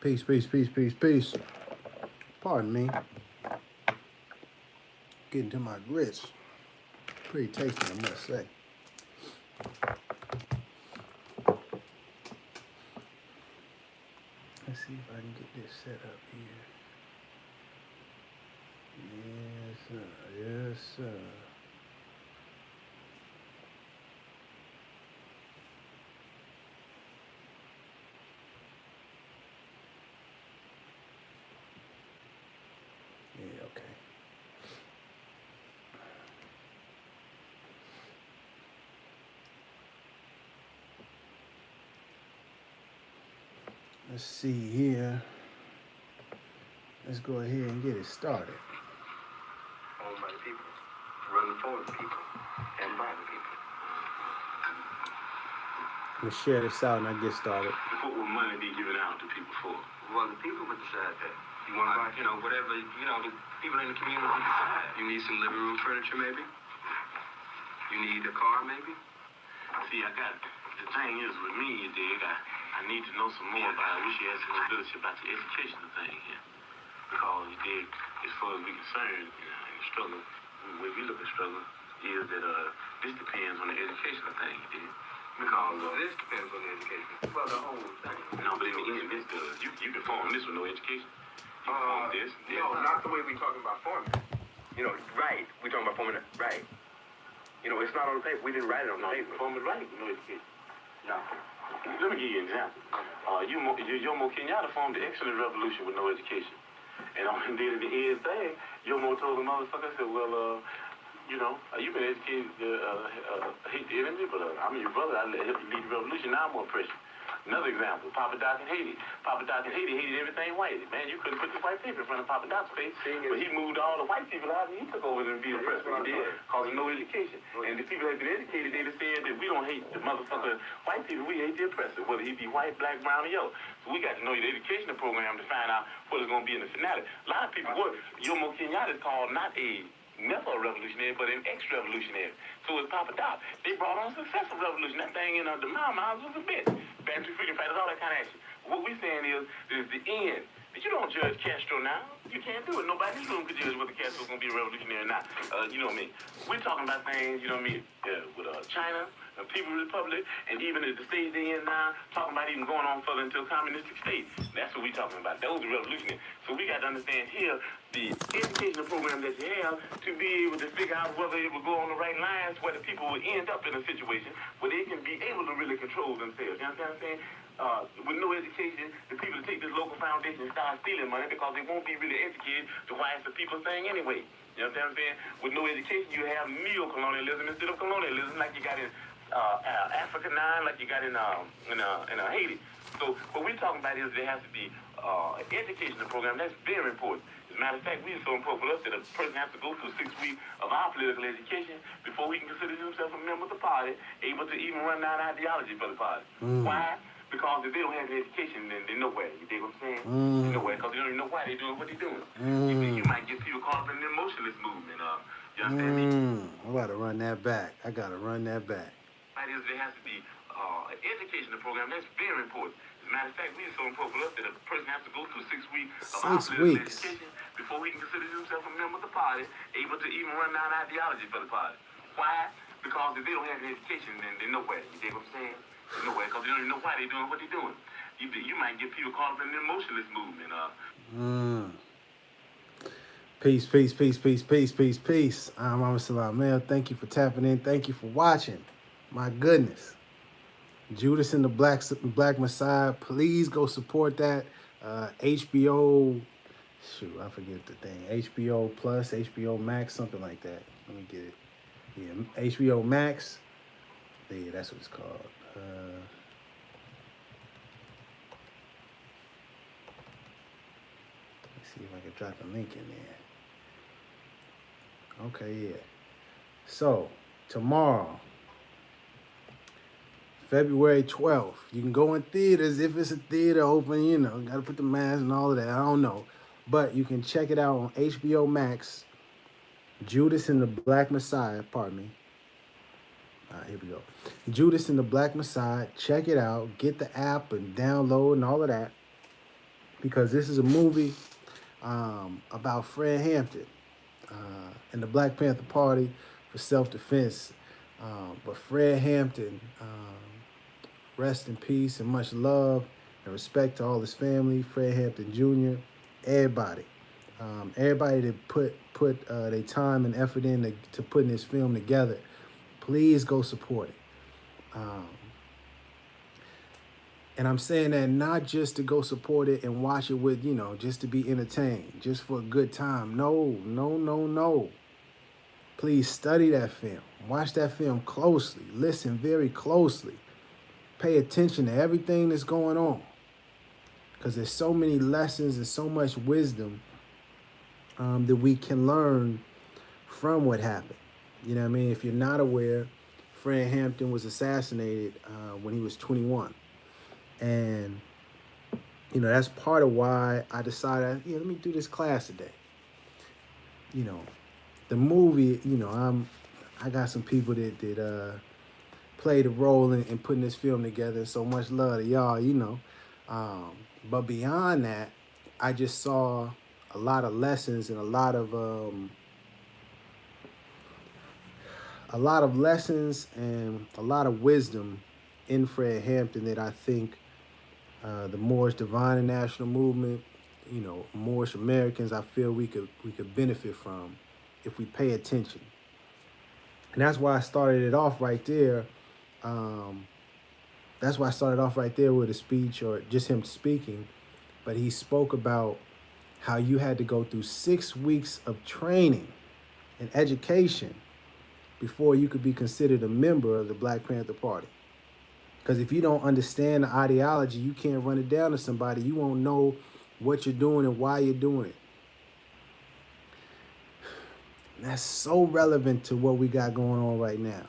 Peace, peace, peace, peace, peace. Pardon me. Getting to my grits. Pretty tasty, I must say. Let's see if I can get this set up here. Yes, sir. Yes, sir. Yeah, okay. Let's see here. Let's go ahead and get it started. Owned by the people, run for the people, and by the people. I'm gonna share this out and I get started. What will money be given out to people for? Well, the people would decide that. You want to buy, whatever, the people in the community decide. You need some living room furniture, maybe? You need a car, maybe? See, the thing is with me, you dig, I need to know some more about, I wish you had some ability about the educational thing here. Because, you dig, as far as we're concerned, in the struggle, the way we look at struggle, is that this depends on the educational thing, you dig? Because this depends on the education. Well, the whole thing. No, but in the end, this does. You can form this with no education. You can form this. No, not the way we're talking about forming. Right. We're talking about forming it right. It's not on the paper. We didn't write it on the paper. Form it right with no education. No. Let me give you an example. Jomo Kenyatta formed the excellent revolution with no education. And on the end thing, Jomo told the motherfucker, I said, well, you've been educated to hate the enemy, but I'm your brother. I help you lead the revolution. Now I'm more pressure. Another example, Papa Doc in Haiti. Papa Doc in Haiti hated everything white. Man, you couldn't put the white paper in front of Papa Doc's face, but he moved all the white people out and he took over and be the president. He did, causing no education. And the people that have been educated, they just said that we don't hate the motherfucker white people, we hate the oppressor, whether he be white, black, brown, or yellow. So we got to know the educational program to find out what is going to be in the finale. A lot of people, Jomo Kenyatta is called not never a revolutionary, but an ex-revolutionary. So it's Papa Doc. They brought on a successful revolution. That thing in the Miles was a bitch. Bantu freedom fighters, all that kind of action. What we're saying is the end. But you don't judge Castro now. You can't do it. Nobody in this room could judge whether Castro's going to be a revolutionary or not. You know what I mean? We're talking about things, you know what I mean, with China, the People's Republic, and even at the stage they're in now, talking about even going on further into a communistic state. That's what we're talking about. Those are revolutionary. So we got to understand here the educational program that you have to be able to figure out whether it will go on the right lines where the people will end up in a situation where they can be able to really control themselves. You understand what I'm saying? With no education, the people take this local foundation and start stealing money because they won't be really educated to why it's the people's thing anyway. You understand what I'm saying? With no education, you have neo-colonialism instead of colonialism like you got in Africa 9, like you got in Haiti. So what we're talking about is there has to be an educational program. That's very important. As a matter of fact, we are so important for us that a person has to go through 6 weeks of our political education before he can consider himself a member of the party, able to even run down ideology for the party. Why? Because if they don't have the education, then they're nowhere. You dig what I'm saying? They're nowhere because they don't even know why they're doing what they're doing. You might get people caught up in the emotionalist movement. You understand me? I gotta run that back. I gotta run that back. There has to be an educational program. That's very important. As a matter of fact, we are so important for us that a person has to go through 6 weeks of our political education before he can consider himself a member of the party, able to even run down ideology for the party. Why? Because if they don't have the education, then they're nowhere. You dig what I'm saying? They're nowhere because they don't even know why they're doing what they're doing. You might get people caught up in the emotionalist movement. Peace, peace, peace, peace, peace, peace, peace. I'm Rami Mel. Thank you for tapping in. Thank you for watching. My goodness. Judas and the Black Messiah. Please go support that. HBO. Shoot, I forget the thing. HBO Plus, HBO Max, something like that. Let me get it. Yeah, HBO Max. Yeah, that's what it's called. Let's see if I can drop a link in there. Okay, yeah. So, tomorrow, February 12th, you can go in theaters if it's a theater open, got to put the mask and all of that. I don't know. But you can check it out on HBO Max. Judas and the Black Messiah, pardon me. All right, here we go. Judas and the Black Messiah. Check it out. Get the app and download and all of that. because this is a movie about Fred Hampton and the Black Panther Party for self-defense. But Fred Hampton, rest in peace and much love and respect to all his family, Fred Hampton Jr., everybody. Everybody that put their time and effort in to putting this film together, please go support it. And I'm saying that not just to go support it and watch it with, just to be entertained, just for a good time. No, no, no, no. Please study that film. Watch that film closely. Listen very closely. Pay attention to everything that's going on. Because there's so many lessons and so much wisdom that we can learn from what happened. You know what I mean? If you're not aware, Fred Hampton was assassinated when he was 21. And, that's part of why I decided, let me do this class today. The movie, I got some people that played a role in putting this film together. So much love to y'all, But beyond that, I just saw a lot of lessons and a lot of lessons and a lot of wisdom in Fred Hampton that I think the Moorish Divine and National Movement, Moorish Americans, I feel we could benefit from if we pay attention. And that's why I started it off right there. That's why I started off right there with a speech or just him speaking. But he spoke about how you had to go through 6 weeks of training and education before you could be considered a member of the Black Panther Party. Because if you don't understand the ideology, you can't run it down to somebody. You won't know what you're doing and why you're doing it. And that's so relevant to what we got going on right now.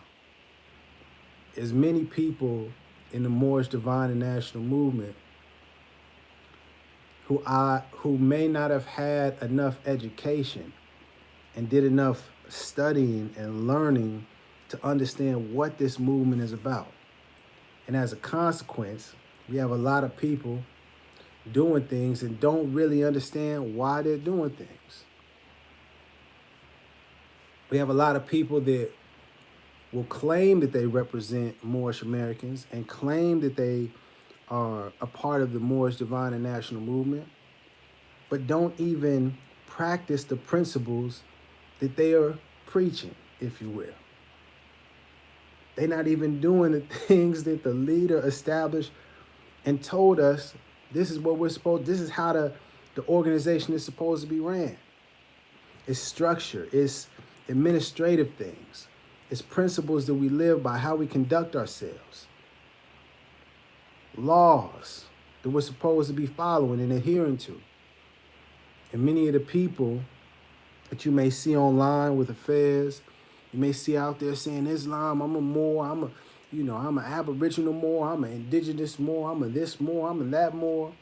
As many people in the Moorish Divine and National Movement who may not have had enough education and did enough studying and learning to understand what this movement is about. And as a consequence, we have a lot of people doing things and don't really understand why they're doing things. We have a lot of people that will claim that they represent Moorish Americans and claim that they are a part of the Moorish Divine and National Movement, but don't even practice the principles that they are preaching, if you will. They're not even doing the things that the leader established and told us this is what this is how the organization is supposed to be ran. It's structure, it's administrative things, it's principles that we live by, how we conduct ourselves, laws that we're supposed to be following and adhering to. And many of the people that you may see online with affairs, you may see out there saying Islam, I'm a Moor, I'm an Aboriginal Moor, I'm an indigenous Moor, I'm a this Moor, I'm a that Moor.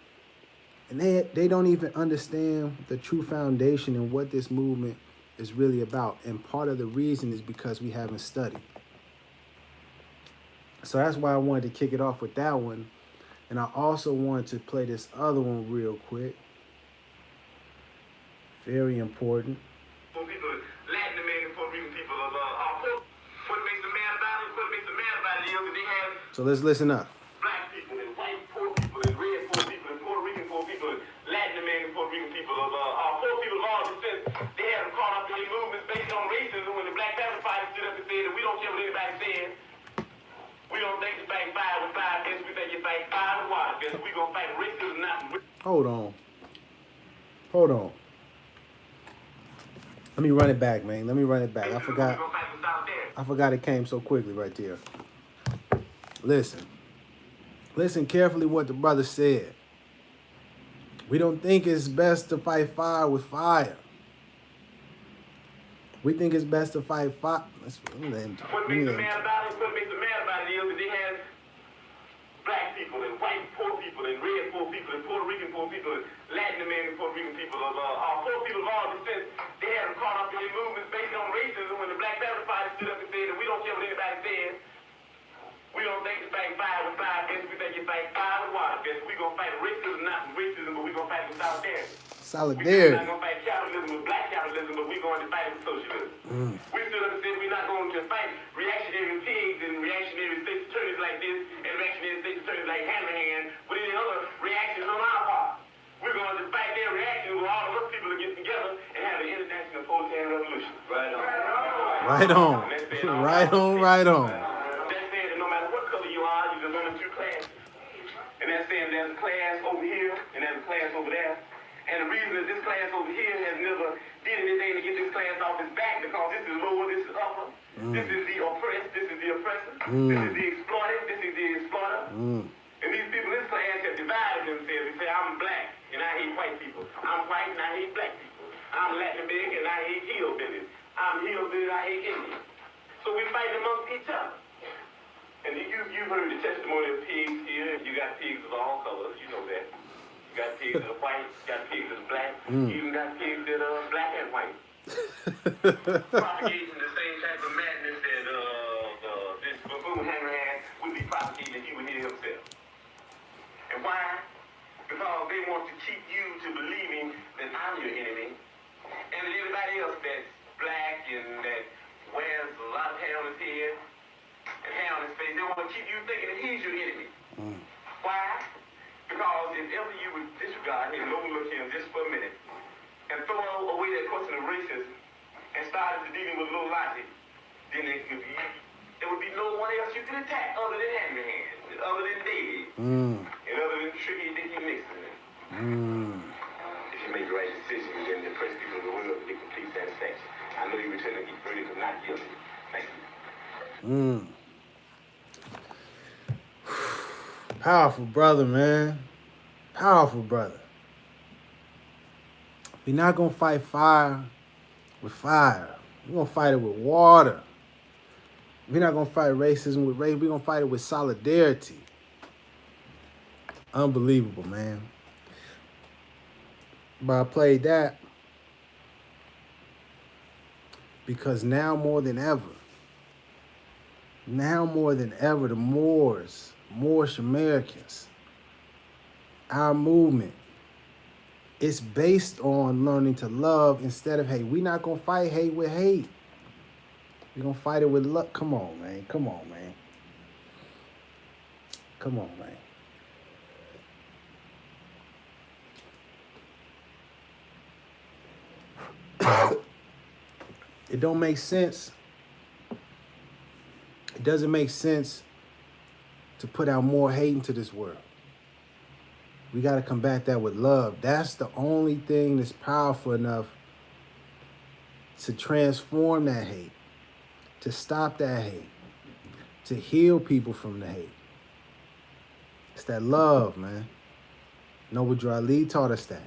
And they don't even understand the true foundation and what this movement is really about. And part of the reason is because we haven't studied. So that's why I wanted to kick it off with that one. And I also wanted to play this other one real quick. Very important. For people, Latin American, Puerto Rican people, what makes a man about it, what makes a man about it is that they have So let's listen up. black people and white poor people and red poor people and Puerto Rican poor people and Latin American Puerto Rican people, poor people of all descent. They have them caught up in these movements based on racism when the Black Panther Party stood up and said that we don't care what anybody says. We don't think it's fighting fire with fire fists, we think it's fighting fire with water fists. We gonna fight racism, not Hold on. Let me run it back, man. Let me run it back. I forgot it came so quickly right there. Listen carefully what the brother said. We don't think it's best to fight fire with fire. We think it's best to fight fire. What makes a man about it is that they have black people and white poor people and red poor people and Puerto Rican poor people and Latin American Puerto Rican people, poor people of all descent. They have them caught up in these movements based on racism when the Black Panther Party stood up and said that we don't care what anybody says. We don't think it's fighting fire with fire fists, we think it's fighting fire with water fists. We gonna fight racism, not racism, but we gonna fight Solidarity. We're not going to fight capitalism with black capitalism, but we're going to fight it with socialism. We still understand we're not going to fight reactionary pigs and reactionary state attorneys like this and reactionary state attorneys like Hanrahan with any other reactions on our part. We're going to fight their reactions where all of us people will get together and have an international proletarian revolution. Right on. Right on. Right on, right on. That's saying that no matter what color you are, you can learn in two classes. And that's saying there's a class over here and there's a class over there. And the reason that this class over here has never did anything to get this class off its back because this is lower, this is upper. This is the oppressed, this is the oppressor. This is the exploited, this is the exploiter. And these people in this class have divided themselves. They say, I'm black and I hate white people. I'm white and I hate black people. I'm Latin American and I hate hillbillies. I'm hillbilly and I hate Indians. So we fight amongst each other. And you've heard the testimony of pigs here. You got pigs of all colors, you know that. You got pigs that are white, you got pigs that are black, you even got pigs that are black and white. Propagating the same type of madness that this buffoon Hanrahan would be propagating if he would hear himself. And why? Because they want to keep you to believing that I'm your enemy, and that everybody else that's black and that wears a lot of hair on his head and hair on his face, they want to keep you thinking that he's your enemy. Why? Because if ever you would disregard him and overlook him just for a minute and throw away that question of racism and start dealing with low logic, then there would be no one else you could attack other than Hanrahan, other than David, and other than Tricky Dicky Nixon. If you make the right decision, then the press people will win up with complete satisfaction. I know you return a verdict of not guilty. Thank you. Powerful brother, man. Powerful brother. We're not going to fight fire with fire. We're going to fight it with water. We're not going to fight racism with race. We're going to fight it with solidarity. Unbelievable, man. But I played that because now more than ever, the Moorish Americans, our movement, it's based on learning to love instead of hate. We're not going to fight hate with hate. We're going to fight it with love. Come on, man. Come on, man. Come on, man. It don't make sense. It doesn't make sense to put out more hate into this world. We got to combat that with love. That's the only thing that's powerful enough to transform that hate, to stop that hate, to heal people from the hate. It's that love, man. Noble Ali taught us that.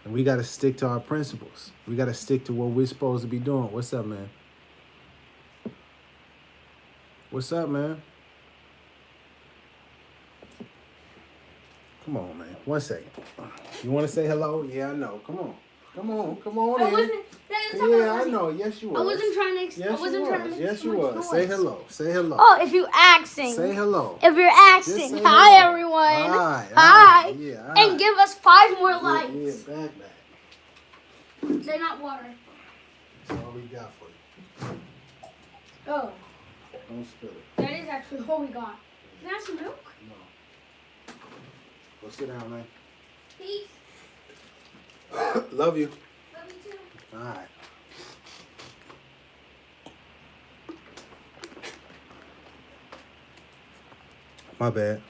And we got to stick to our principles. We got to stick to what we're supposed to be doing. What's up, man? What's up, man? Come on, man. 1 second. You want to say hello? Yeah, I know. Come on. Come on. Come on in. Yeah, I know. Yes, you was. I wasn't trying to. Yes, I wasn't trying to. Yes, you was. Say hello. Say hello. Oh, if you asking. Say hello. If you're asking, hi hello. everyone. Hi. Yeah, hi. and give us 5 more likes. Yeah, back. They're not water. That's all we got for you. Oh. Don't spill it. That is actually all we got. Can I have some milk? No. Go sit down, man. Peace. Love you. Love you too. All right. My bad.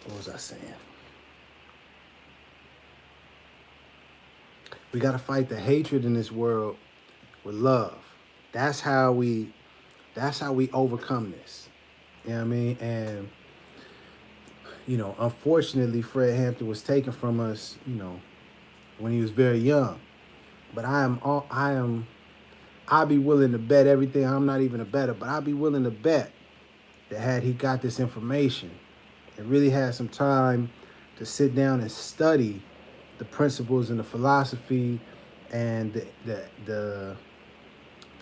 What was I saying? We got to fight the hatred in this world with love. That's how we overcome this. You know what I mean? And, you know, unfortunately, Fred Hampton was taken from us, you know, when he was very young. But I'd be willing to bet everything. I'm not even a bettor, but I'd be willing to bet that had he got this information and really had some time to sit down and study the principles and the philosophy and the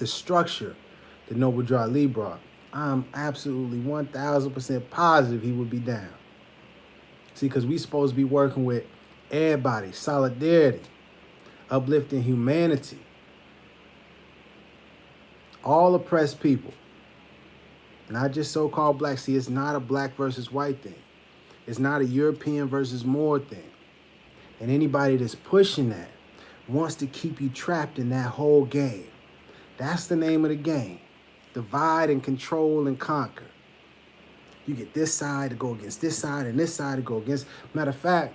structure that Noble Ali brought, I'm absolutely 1000% positive he would be down. See, because we supposed to be working with everybody, solidarity, uplifting humanity, all oppressed people, not just so-called black. See, it's not a black versus white thing. It's not a European versus Moor thing. And anybody that's pushing that wants to keep you trapped in that whole game. That's the name of the game. Divide and control and conquer. You get this side to go against this side and this side to go against. Matter of fact,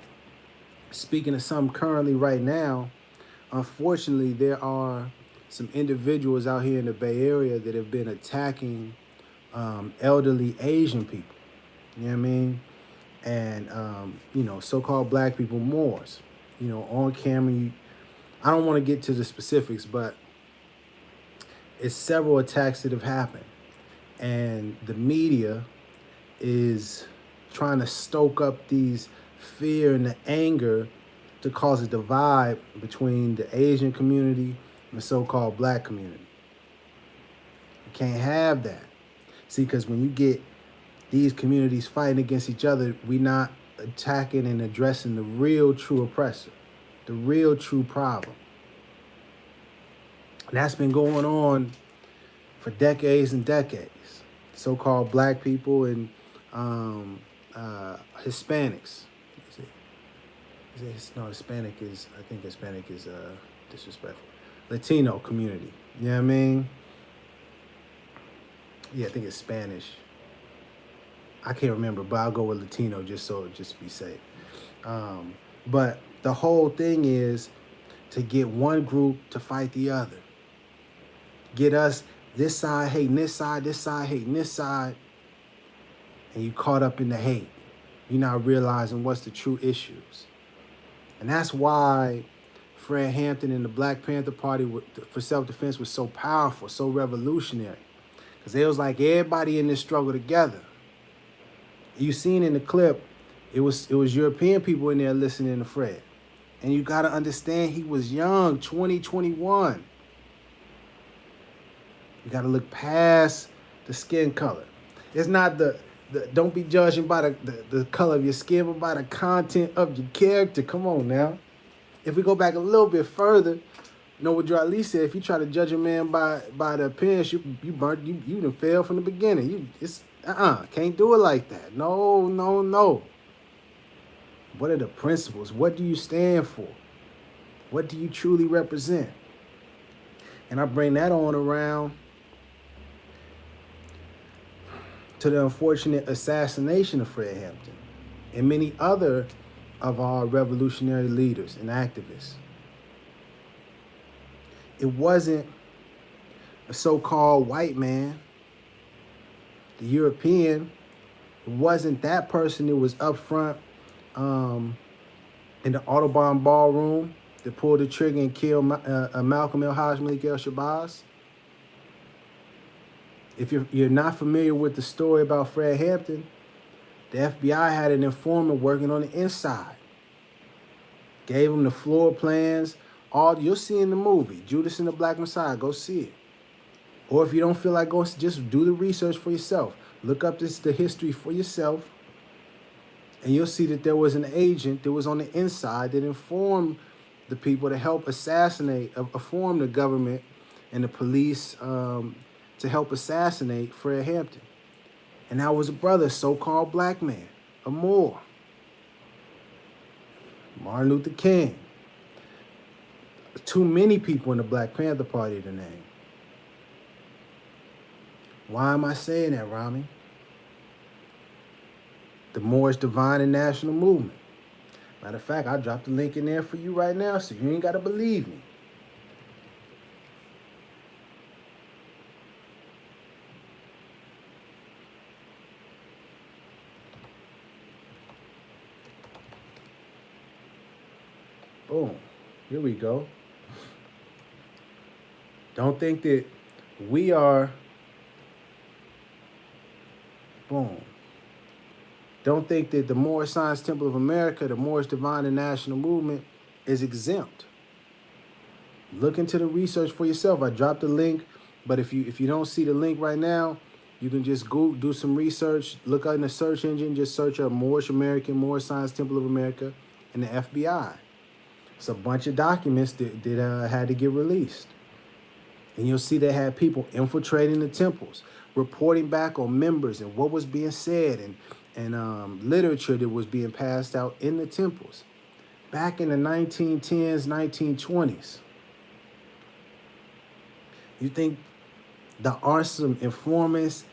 speaking of something currently right now, unfortunately, there are some individuals out here in the Bay Area that have been attacking elderly Asian people. You know what I mean? And, so-called black people, Moors. On camera, I don't want to get to the specifics, but it's several attacks that have happened. And the media is trying to stoke up these fear and the anger to cause a divide between the Asian community and the so-called black community. You can't have that. See, because when you get these communities fighting against each other, we're not attacking and addressing the real true oppressor, the real true problem. And that's been going on for decades and decades. So-called black people and Hispanics. Hispanic is, I think Hispanic is disrespectful. Latino community. You know what I mean? Yeah, I think it's Spanish. I can't remember, but I'll go with Latino just to be safe. But the whole thing is to get one group to fight the other. Get us this side hating this side hating this side, and you caught up in the hate. You're not realizing what's the true issues. And that's why Fred Hampton and the Black Panther Party for self-defense was so powerful, so revolutionary. Because it was like everybody in this struggle together. You seen in the clip, it was European people in there listening to Fred. And you got to understand he was young, 20, 21. You got to look past the skin color. It's not don't be judging by the color of your skin, but by the content of your character. Come on now. If we go back a little bit further, what Jar Lee said, if you try to judge a man by the appearance, you done failed from the beginning. Can't do it like that. No. What are the principles? What do you stand for? What do you truly represent? And I bring that on around to the unfortunate assassination of Fred Hampton and many other of our revolutionary leaders and activists. It wasn't a so-called white man, the European. It wasn't that person that was up front in the Audubon ballroom that pulled the trigger and killed Malcolm El-Haj Malik El-Shabazz. If you're not familiar with the story about Fred Hampton, the FBI had an informant working on the inside. Gave him the floor plans. All you'll see in the movie, Judas and the Black Messiah. Go see it. Or if you don't feel like going, just do the research for yourself. Look up the history for yourself. And you'll see that there was an agent that was on the inside that informed the people to help form the government and the police to help assassinate Fred Hampton. And that was a brother, so-called black man, a Moor. Martin Luther King. Too many people in the Black Panther Party to name. Why am I saying that, Rami? The Moorish Divine and National Movement. Matter of fact, I dropped the link in there for you right now, so you ain't got to believe me. Boom. Here we go. Don't think that we are... Boom. Don't think that the Moorish Science Temple of America, the Moorish Divine and National Movement, is exempt. Look into the research for yourself. I dropped the link, but if you don't see the link right now, You can just go do some research, look in the search engine, just search up Moorish American, Moorish Science Temple of America, and the FBI. It's a bunch of documents that had to get released. And you'll see they had people infiltrating the temples, reporting back on members and what was being said, and literature that was being passed out in the temples back in the 1910s, 1920s. You think there are some informants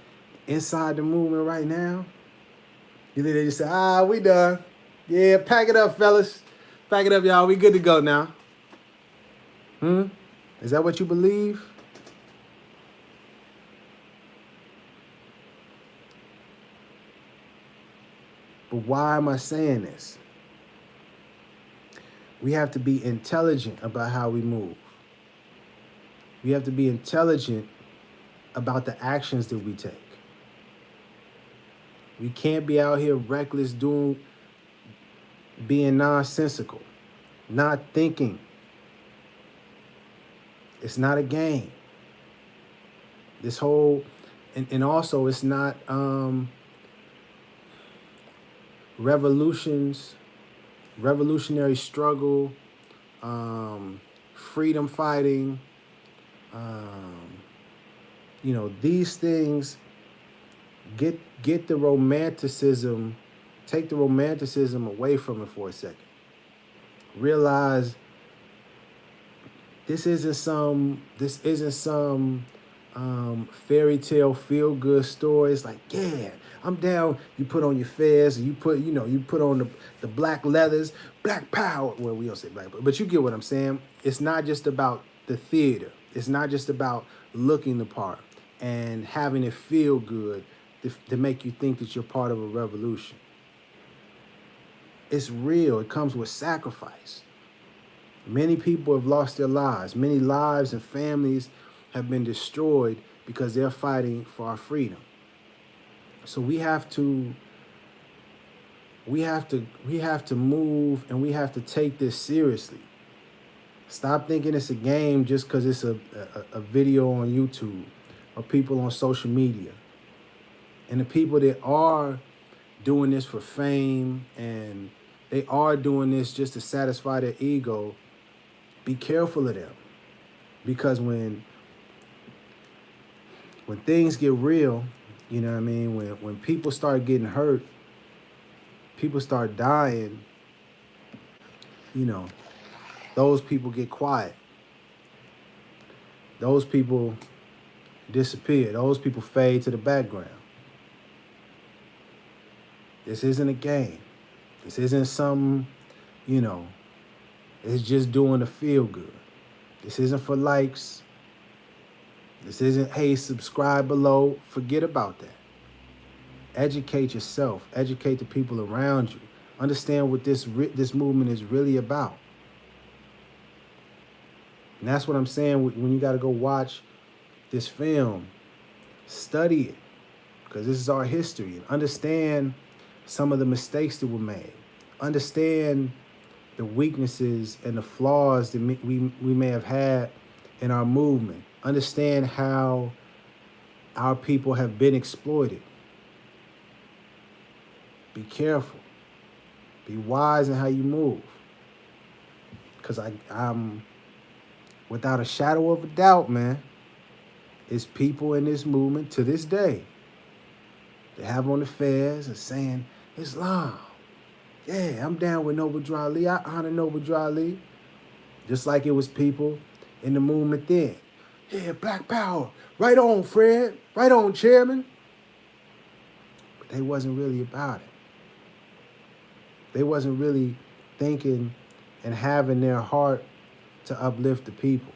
inside the movement right now? You think they just say, we done. Yeah, pack it up, fellas. Pack it up, y'all. We good to go now. Is that what you believe? But why am I saying this? We have to be intelligent about how we move. We have to be intelligent about the actions that we take. We can't be out here reckless, being nonsensical, not thinking. It's not a game. This whole, and also it's not revolutionary struggle, freedom fighting, these things, get the romanticism, take the romanticism away from it for a second. Realize this isn't some fairy tale feel good story. It's like, yeah, I'm down. You put on your fez, and you put on the black leathers, black power. Well, we don't say black, but you get what I'm saying. It's not just about the theater. It's not just about looking the part and having it feel good to make you think that you're part of a revolution. It's real. It comes with sacrifice. Many people have lost their lives. Many lives and families have been destroyed because they're fighting for our freedom. So we have to move, and we have to take this seriously. Stop thinking it's a game just because it's a video on YouTube or people on social media. And the people that are doing this for fame and they are doing this just to satisfy their ego, be careful of them. Because when things get real, you know what I mean? When people start getting hurt, people start dying, those people get quiet. Those people disappear. Those people fade to the background. This isn't a game. This isn't something, it's just doing the feel good. This isn't for likes. This isn't, hey, subscribe below. Forget about that. Educate yourself. Educate the people around you. Understand what this movement is really about. And that's what I'm saying when you got to go watch this film. Study it, because this is our history. And understand some of the mistakes that were made. Understand the weaknesses and the flaws that we may have had in our movement. Understand how our people have been exploited. Be careful. Be wise in how you move. Because I'm, without a shadow of a doubt, man, it's people in this movement to this day that have on the fairs and saying, Islam. Yeah, I'm down with Noble Drew Ali. I honor Noble Drew Ali. Just like it was people in the movement then. Yeah, Black Power. Right on, Fred. Right on, Chairman. But they wasn't really about it. They wasn't really thinking and having their heart to uplift the people.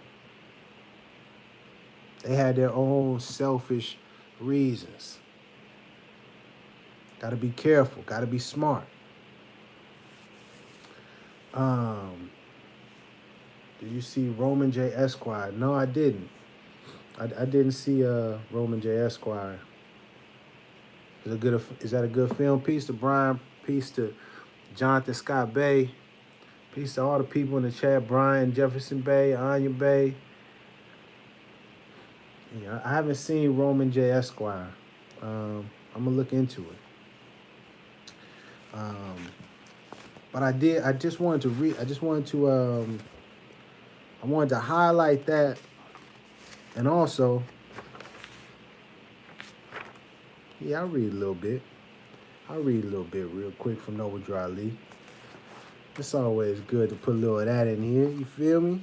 They had their own selfish reasons. Got to be careful. Got to be smart. Did you see Roman J. Esquire? No, I didn't. I didn't see Roman J. Esquire. Is that a good film? Peace to Brian. Peace to Jonathan Scott Bay. Peace to all the people in the chat. Brian Jefferson Bay, Anya Bay. Yeah, I haven't seen Roman J. Esquire. I'm gonna look into it. But I just wanted to read. I wanted to highlight that, and also, yeah, I'll read a little bit. I'll read a little bit real quick from Noble Drew Ali. It's always good to put a little of that in here. You feel me?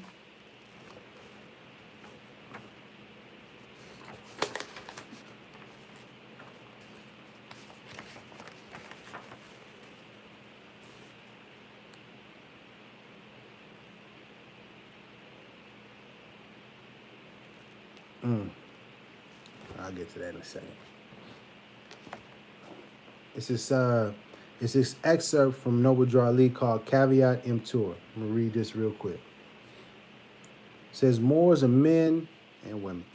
I'll get to that in a second. It's this excerpt from Noble Drew Ali called Caveat Emptor. I'm gonna read this real quick. It says, Moors are men and women,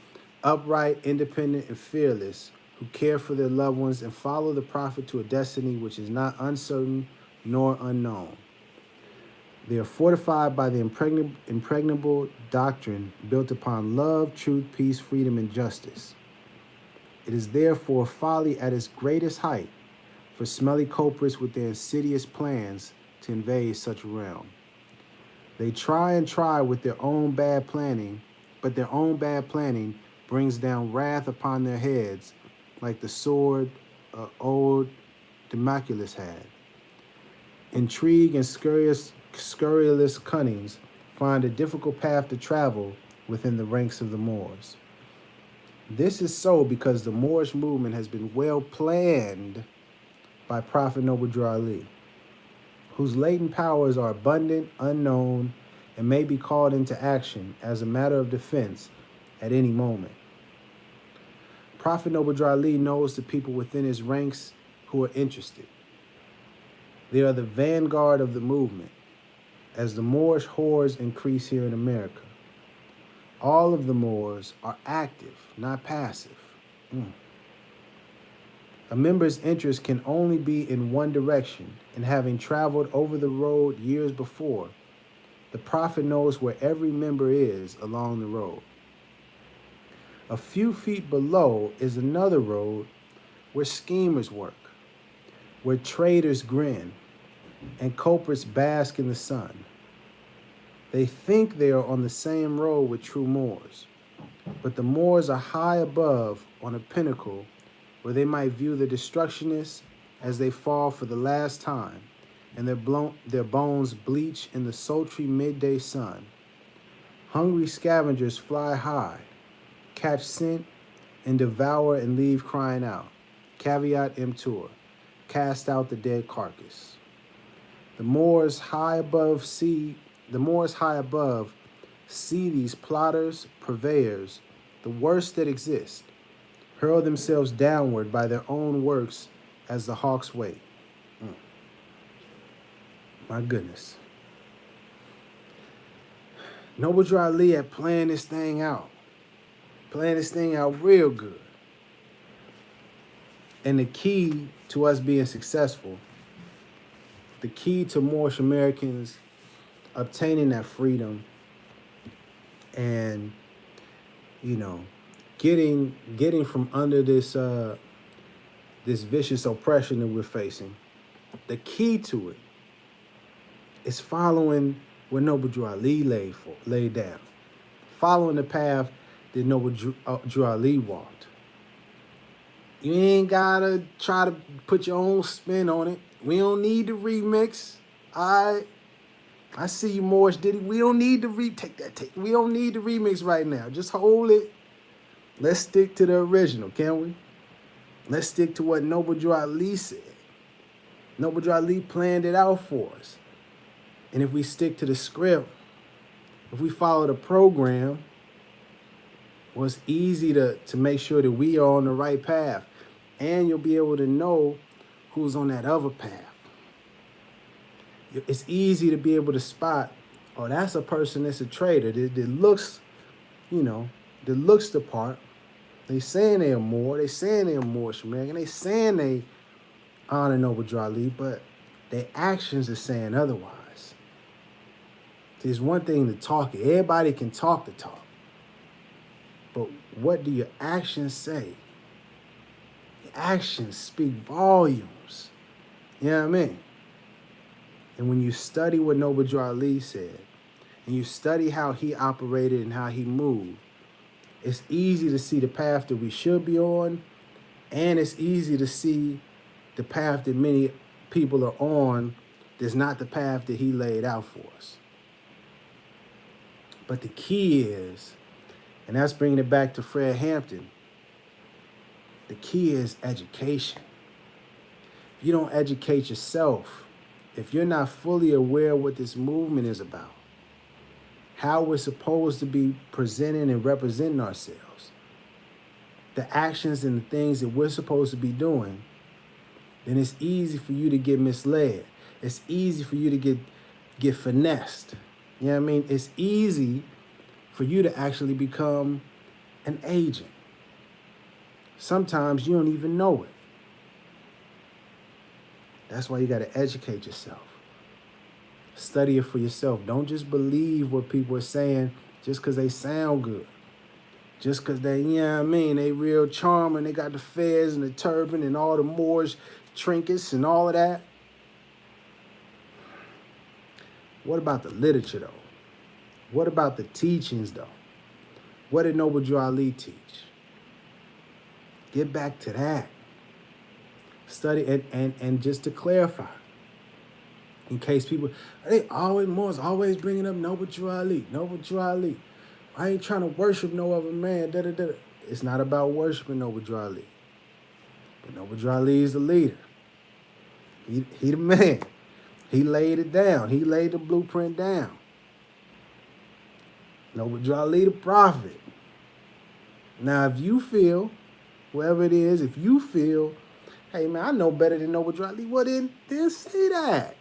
upright, independent, and fearless, who care for their loved ones and follow the prophet to a destiny which is not uncertain nor unknown. They are fortified by the impregnable doctrine built upon love, truth, peace, freedom, and justice. It is therefore folly at its greatest height for smelly culprits with their insidious plans to invade such a realm. They try and try with their own bad planning, but their own bad planning brings down wrath upon their heads like the sword old Democulus had. Intrigue and scurrilous cunnings find a difficult path to travel within the ranks of the Moors. This is so because the Moorish movement has been well planned by Prophet Noble Drew Ali, whose latent powers are abundant, unknown, and may be called into action as a matter of defense at any moment. Prophet Noble Drew Ali knows the people within his ranks who are interested. They are the vanguard of the movement, as the Moorish hordes increase here in America. All of the Moors are active, not passive. A member's interest can only be in one direction, and having traveled over the road years before, the prophet knows where every member is along the road. A few feet below is another road where schemers work, where traitors grin, and culprits bask in the sun. They think they are on the same road with true Moors, but the Moors are high above on a pinnacle where they might view the destructionists as they fall for the last time, and their bones bleach in the sultry midday sun. Hungry scavengers fly high, catch scent, and devour and leave crying out, Caveat emptor, cast out the dead carcass. The Moors high above see these plotters, purveyors, the worst that exist, hurl themselves downward by their own works as the hawks wait. My goodness. Noble Drew Ali had planned this thing out real good. And the key to us being successful, the key to Moorish Americans obtaining that freedom and, getting from under this vicious oppression that we're facing, the key to it is following what Noble Drew Ali laid down, following the path that Noble Drew Ali walked. You ain't gotta try to put your own spin on it. We don't need the remix. I see you, Morris Diddy. We don't need the we don't need the remix right now. Just hold it. Let's stick to the original, can we? Let's stick to what Noble Drew Ali said. Noble Drew Ali planned it out for us. And if we stick to the script, if we follow the program, well, it's easy to make sure that we are on the right path. And you'll be able to know who's on that other path. It's easy to be able to spot, oh, that's a person that's a traitor. That looks, that looks the part. They saying they're Moor. They saying they're Moorish American. They saying they honor Noble Drew Ali, but their actions are saying otherwise. There's one thing to talk it. Everybody can talk the talk. But what do your actions say? The actions speak volumes. You know what I mean? And when you study what Noble Drew Ali said, and you study how he operated and how he moved, it's easy to see the path that we should be on, and it's easy to see the path that many people are on that's not the path that he laid out for us. But the key is, and that's bringing it back to Fred Hampton, the key is education. If you don't educate yourself, if you're not fully aware of what this movement is about, how we're supposed to be presenting and representing ourselves, the actions and the things that we're supposed to be doing, then it's easy for you to get misled. It's easy for you to get finessed. You know what I mean? It's easy for you to actually become an agent. Sometimes you don't even know it. That's why you got to educate yourself. Study it for yourself. Don't just believe what people are saying just because they sound good. Just because they, you know what I mean, they real charming, they got the fez and the turban and all the Moorish trinkets and all of that. What about the literature, though? What about the teachings, though? What did Noble Drew Ali teach? Get back to that. Study and just to clarify, in case people, they always bringing up Noble Drew Ali, Noble Drew Ali. I ain't trying to worship no other man. It's not about worshiping Noble Drew Ali. But Noble Drew Ali is the leader. He the man. He laid it down. He laid the blueprint down. Noble Drew Ali the prophet. Now, if you feel, whoever it is, if you feel, hey man, I know better than Noble Drew Ali, well then say that.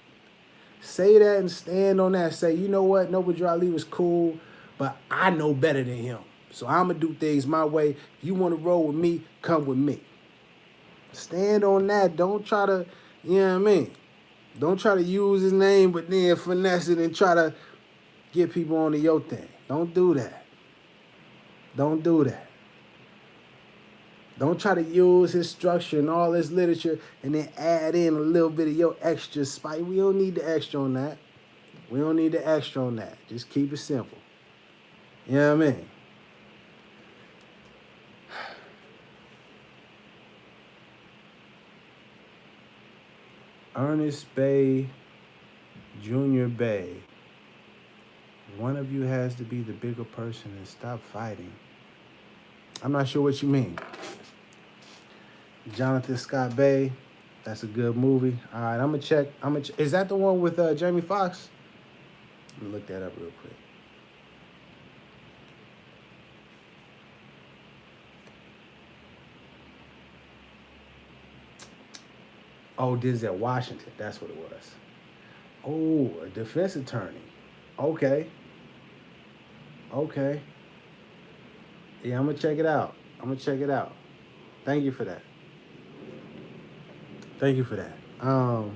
Say that and stand on that. Say, you know what, Noble Drew Ali was cool, but I know better than him. So I'm going to do things my way. If you want to roll with me, come with me. Stand on that. Don't try to, you know what I mean? Don't try to use his name, but then finesse it and try to get people onto your thing. Don't do that. Don't do that. Don't try to use his structure and all his literature and then add in a little bit of your extra spice. We don't need the extra on that. We don't need the extra on that. Just keep it simple. You know what I mean? Ernest Bay, Junior Bay. One of you has to be the bigger person and stop fighting. I'm not sure what you mean. Jonathan Scott Bay, that's a good movie. All right, I'm gonna check. Is that the one with Jamie Foxx? Let me look that up real quick. Oh, Denzel Washington. That's what it was. Oh, a defense attorney. Okay. Yeah, I'm gonna check it out. Thank you for that. The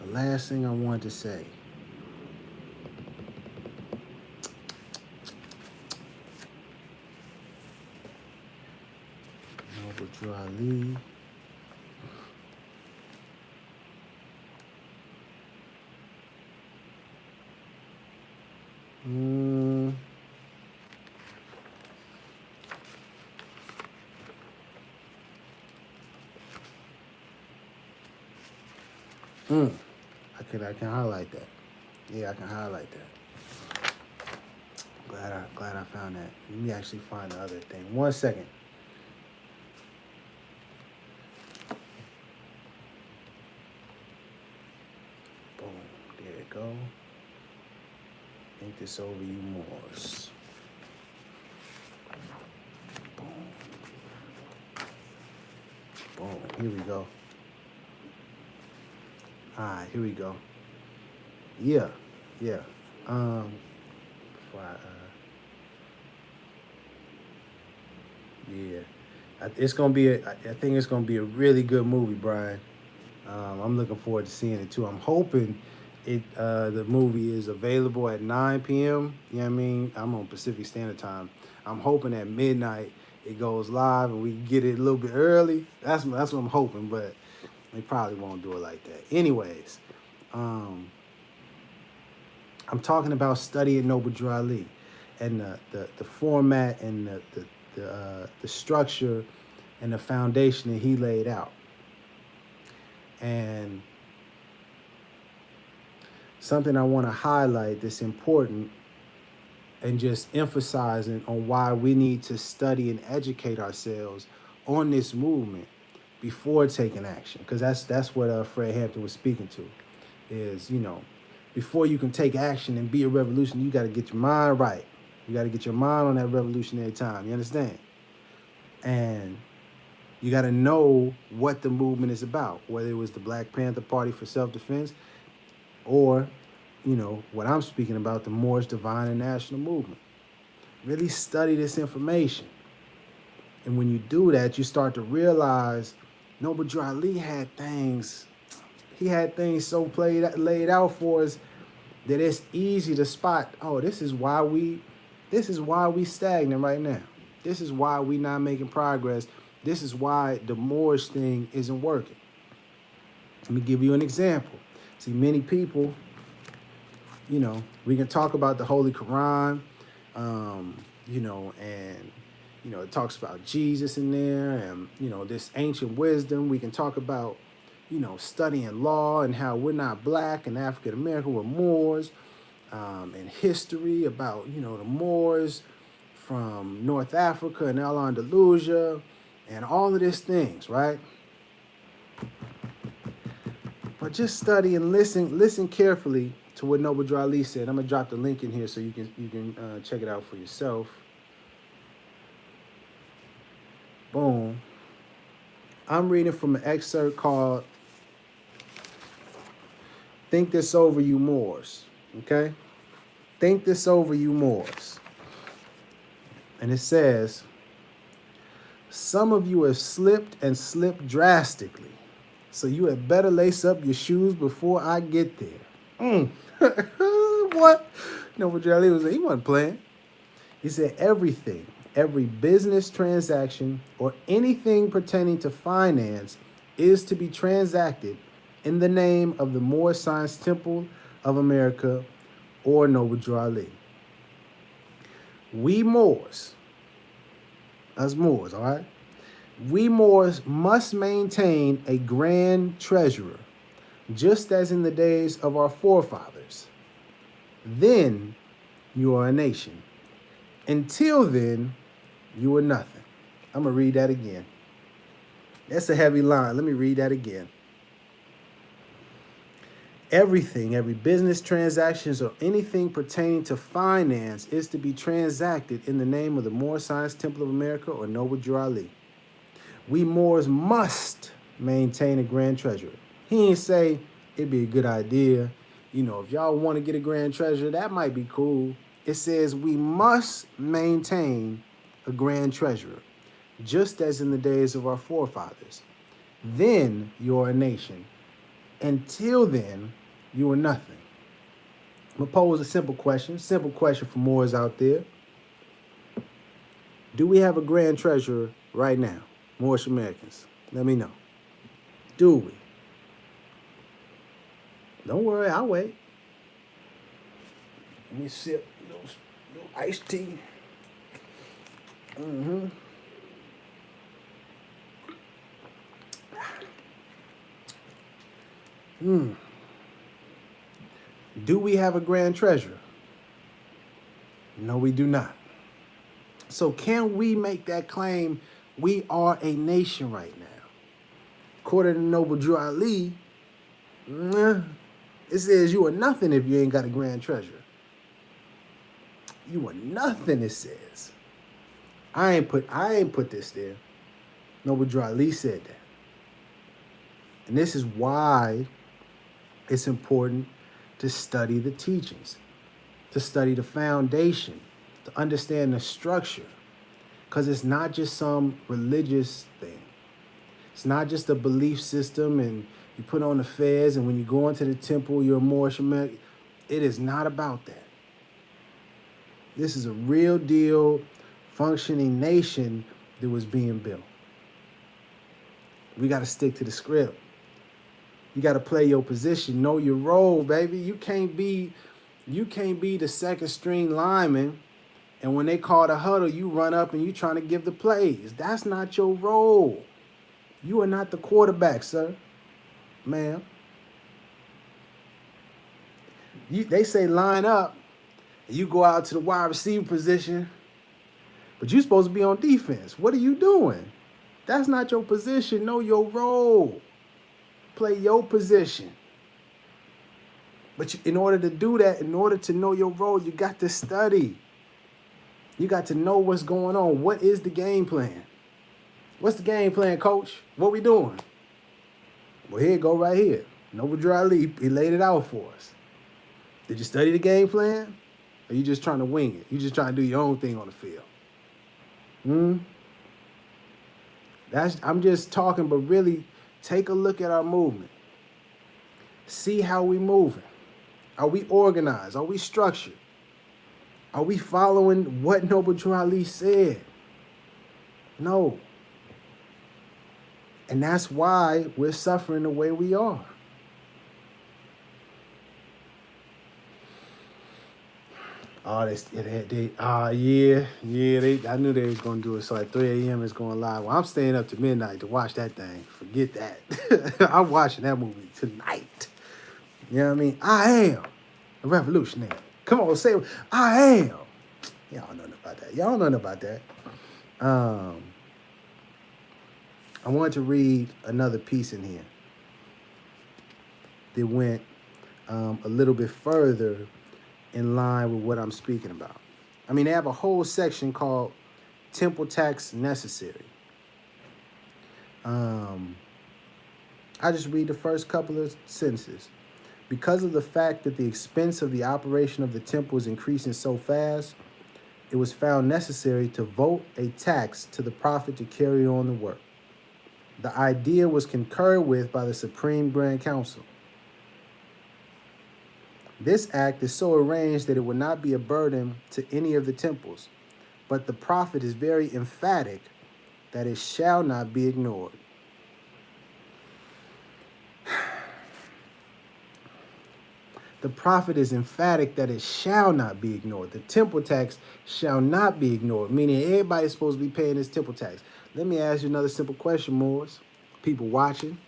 last thing I wanted to say. Noble Drew Ali. I can highlight that. Yeah, I can highlight that. Glad I found that. Let me actually find the other thing. 1 second. Boom. There it go. Think this over, you Moors. Boom. Here we go. All right, here we go. Yeah. It's gonna be. I think it's gonna be a really good movie, Brian. I'm looking forward to seeing it too. I'm hoping the movie is available at 9 p.m. You know what I mean? I'm on Pacific Standard Time. I'm hoping at midnight it goes live and we get it a little bit early. That's what I'm hoping, but they probably won't do it like that. Anyways, I'm talking about studying Noble Drew Ali and the format and the structure and the foundation that he laid out. And something I want to highlight that's important and just emphasizing on why we need to study and educate ourselves on this movement before taking action. Because that's what Fred Hampton was speaking to is, before you can take action and be a revolution, you got to get your mind right. You got to get your mind on that revolutionary time. You understand? And you got to know what the movement is about, whether it was the Black Panther Party for self-defense or, what I'm speaking about, the Moorish Divine and National Movement. Really study this information. And when you do that, you start to realize Noble Drew Ali had things, so laid out for us that it's easy to spot, this is why we stagnant right now. This is why we not making progress. This is why the Moorish thing isn't working. Let me give you an example. See, many people, we can talk about the Holy Quran, it talks about Jesus in there and, this ancient wisdom. We can talk about, studying law and how we're not black and African American, we're Moors, and history about, the Moors from North Africa and Al-Andalusia and all of these things, right? But just study and listen carefully to what Noble Drew Ali said. I'm gonna drop the link in here so you can check it out for yourself. Boom. I'm reading from an excerpt called "Think This Over, You Moors." Okay, think this over, you Moors. And it says, "Some of you have slipped and slipped drastically, so you had better lace up your shoes before I get there." What? Noble Drew Ali he wasn't playing. He said every business transaction or anything pertaining to finance is to be transacted in the name of the Moorish Science Temple of America or Noble Drew Ali. We Moors, us Moors, all right? We Moors must maintain a grand treasurer, just as in the days of our forefathers. Then you are a nation. Until then, you are nothing. I'm going to read that again. That's a heavy line. Let me read that again. Every business transactions or anything pertaining to finance is to be transacted in the name of the Moorish Science Temple of America or Noble Drew Ali. We Moors must maintain a grand treasurer. He ain't say it'd be a good idea. If y'all want to get a grand treasurer, that might be cool. It says we must maintain a grand treasurer, just as in the days of our forefathers. Then you're a nation. Until then, you are nothing. I'm going to pose a simple question for Moors out there. Do we have a grand treasurer right now, Moorish Americans? Let me know. Do we? Don't worry, I'll wait. Let me sip a little iced tea. Do we have a grand treasurer? No, we do not. So can we make that claim we are a nation right now? According to Noble Drew Ali, it says you are nothing if you ain't got a grand treasurer. You are nothing, it says. I ain't put this there. Noble Drew Ali said that. And this is why it's important to study the teachings, to study the foundation, to understand the structure. Because it's not just some religious thing. It's not just a belief system and you put on the fez and when you go into the temple, you're a Moorish American. It is not about that. This is a real deal functioning nation that was being built. We got to stick to the script. You got to play your position, know your role, baby. You can't be the second string lineman, and when they call the huddle, you run up and you trying to give the plays. That's not your role. You are not the quarterback, sir, ma'am. They say line up, and you go out to the wide receiver position, but you're supposed to be on defense. What are you doing? That's not your position. Know your role. Play your position. But in order to do that, in order to know your role, you got to study. You got to know what's going on. What is the game plan? What's the game plan, coach? What we doing? Well, here it go right here. Noble Dry Leap, he laid it out for us. Did you study the game plan? Or you just trying to wing it? You just trying to do your own thing on the field? I'm just talking, but really take a look at our movement. See how we moving. Are we organized? Are we structured? Are we following what Noble Drew Ali said? No. And that's why we're suffering the way we are. Oh, I knew they was gonna do it. So at 3 a.m. it's going live. Well, I'm staying up to midnight to watch that thing. Forget that. I'm watching that movie tonight. You know what I mean? I am a revolutionary. Come on, say it. I am. Y'all know nothing about that. Y'all know nothing about that. I wanted to read another piece in here that went a little bit further in line with what I'm speaking about. I mean, they have a whole section called Temple Tax Necessary. I just read the first couple of sentences. Because of the fact that the expense of the operation of the temple is increasing so fast, it was found necessary to vote a tax to the prophet to carry on the work. The idea was concurred with by the Supreme Grand Council. This act is so arranged that it would not be a burden to any of the temples, but the prophet is very emphatic that it shall not be ignored. The prophet is emphatic that it shall not be ignored. The temple tax shall not be ignored, meaning everybody's supposed to be paying this temple tax. Let me ask you another simple question, Moors. People watching.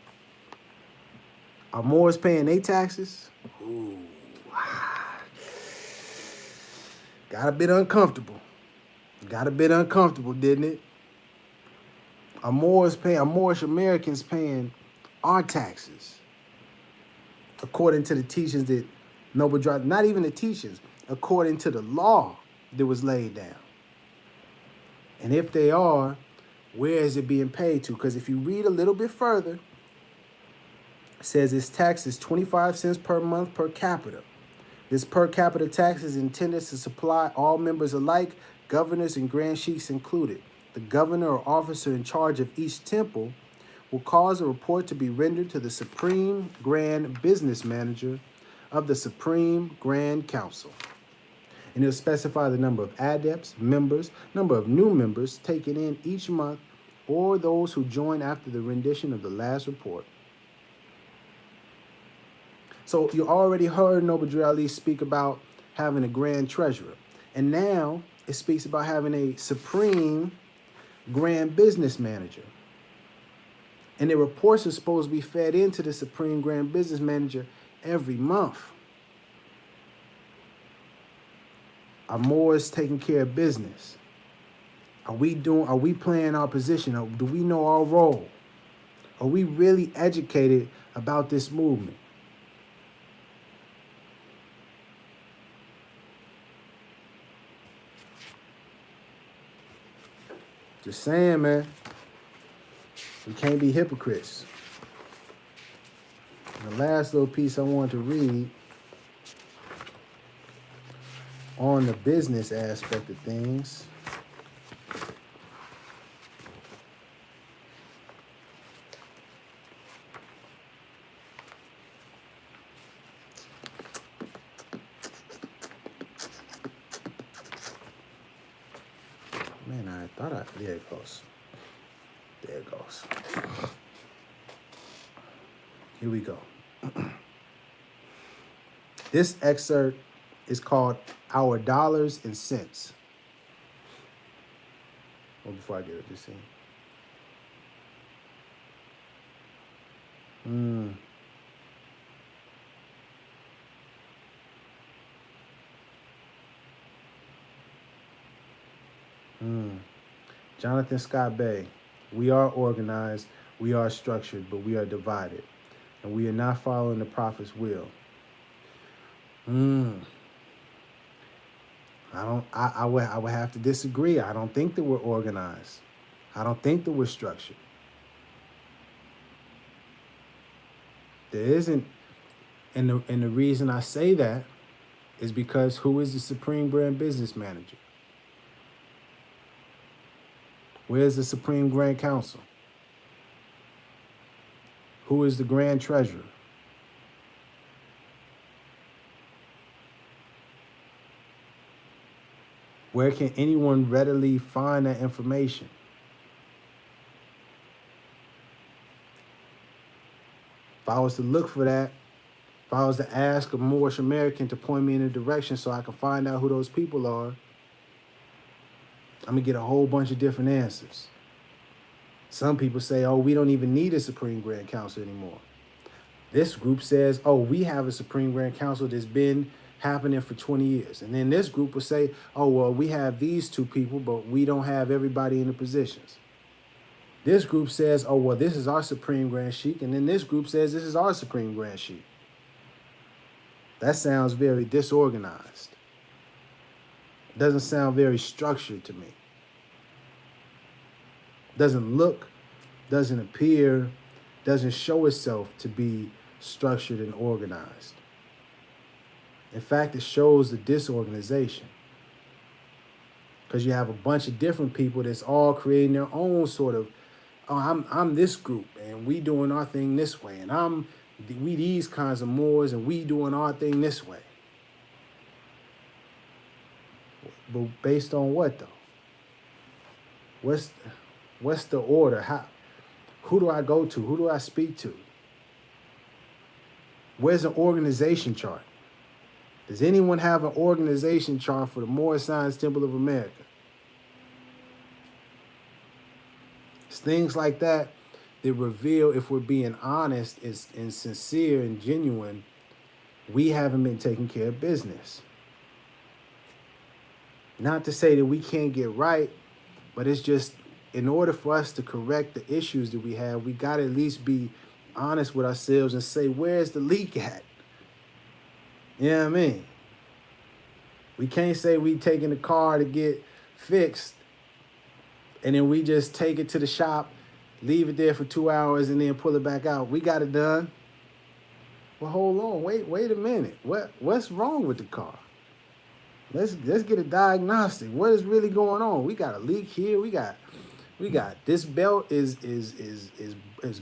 Are Moors paying their taxes? Ooh. Got a bit uncomfortable. Didn't it? Are Moorish Americans paying our taxes? According to the teachings that Noble Drive, not even the teachings, according to the law that was laid down. And if they are, where is it being paid to? Because if you read a little bit further, it says its tax is 25 cents per month per capita. This per capita tax is intended to supply all members alike, governors and grand sheiks included. The governor or officer in charge of each temple will cause a report to be rendered to the Supreme Grand Business Manager of the Supreme Grand Council. And it'll specify the number of adepts, members, number of new members taken in each month, or those who join after the rendition of the last report. So you already heard Noble Drew Ali speak about having a grand treasurer. And now it speaks about having a Supreme Grand Business Manager. And the reports are supposed to be fed into the Supreme Grand Business Manager every month. Are Moors taking care of business? Are we playing our position? Do we know our role? Are we really educated about this movement? Just saying, man. We can't be hypocrites. And the last little piece I wanted to read on the business aspect of things. Man, there it goes. it goes. Here we go. This excerpt is called Our Dollars and Cents. Well, before I get it, just see. Jonathan Scott Bay. We are organized, we are structured, but we are divided. And we are not following the prophet's will. I would have to disagree. I don't think that we're organized. I don't think that we're structured. There isn't, and the reason I say that is because who is the Supreme Grand Business Manager? Where's the Supreme Grand Council? Who is the Grand Treasurer? Where can anyone readily find that information? If I was to look for that, if I was to ask a Moorish American to point me in a direction so I can find out who those people are, I'm going to get a whole bunch of different answers. Some people say, oh, we don't even need a Supreme Grand Council anymore. This group says, oh, we have a Supreme Grand Council that's been happening for 20 years. And then this group will say, oh, well, we have these two people, but we don't have everybody in the positions. This group says, oh, well, this is our Supreme Grand Sheik. And then this group says, this is our Supreme Grand Sheik. That sounds very disorganized. Doesn't sound very structured to me. Doesn't look, doesn't appear, doesn't show itself to be structured and organized. In fact, it shows the disorganization. Because you have a bunch of different people that's all creating their own sort of, oh, I'm this group and we doing our thing this way, and we these kinds of Moors and we doing our thing this way. But based on what though? What's the order? Who do I go to? Who do I speak to? Where's the organization chart? Does anyone have an organization chart for the Moorish Science Temple of America? It's things like that that reveal, if we're being honest and sincere and genuine, we haven't been taking care of business. Not to say that we can't get right, but it's just, in order for us to correct the issues that we have, we got to at least be honest with ourselves and say, where's the leak at? You know what I mean? We can't say we taking the car to get fixed and then we just take it to the shop, leave it there for 2 hours, and then pull it back out. We got it done. Well, hold on. Wait a minute. What's wrong with the car? Let's get a diagnostic. What is really going on? We got a leak here. We got this belt is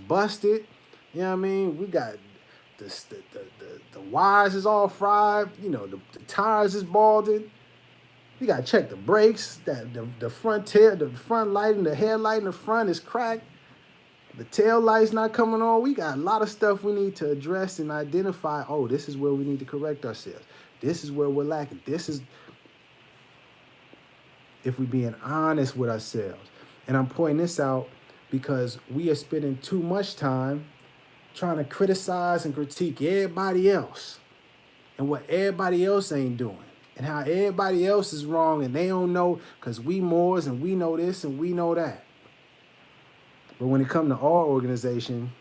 busted. You know what I mean? We got the wires is all fried. You know, the tires is balding. We gotta check the brakes. The front light and the headlight in the front is cracked. The tail light's not coming on. We got a lot of stuff we need to address and identify. Oh, this is where we need to correct ourselves. This is where we're lacking. This is, if we're being honest with ourselves. And I'm pointing this out because we are spending too much time trying to criticize and critique everybody else and what everybody else ain't doing and how everybody else is wrong and they don't know because we Moors and we know this and we know that. But when it comes to our organization,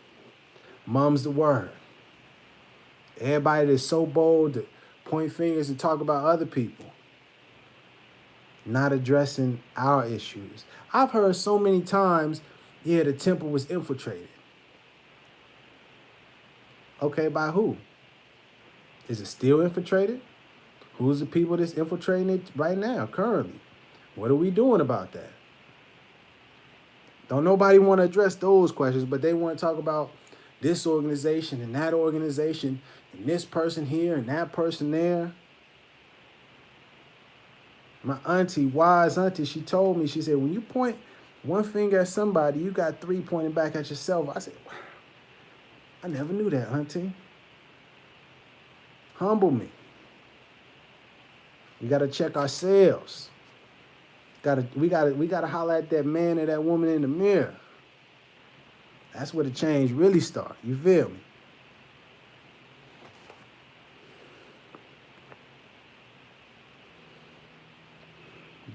mum's the word. Everybody that's so bold to point fingers and talk about other people, not addressing our issues. I've heard so many times, yeah, the temple was infiltrated. Okay, by who? Is it still infiltrated? Who's the people that's infiltrating it right now, currently? What are we doing about that? Don't nobody want to address those questions, but they want to talk about this organization and that organization and this person here and that person there. My auntie, wise auntie, she told me, she said, when you point One finger at somebody, you got three pointing back at yourself. I said, wow, I never knew that, auntie. Humble me. We gotta check ourselves. We gotta holler at that man or that woman in the mirror. That's where the change really starts. You feel me?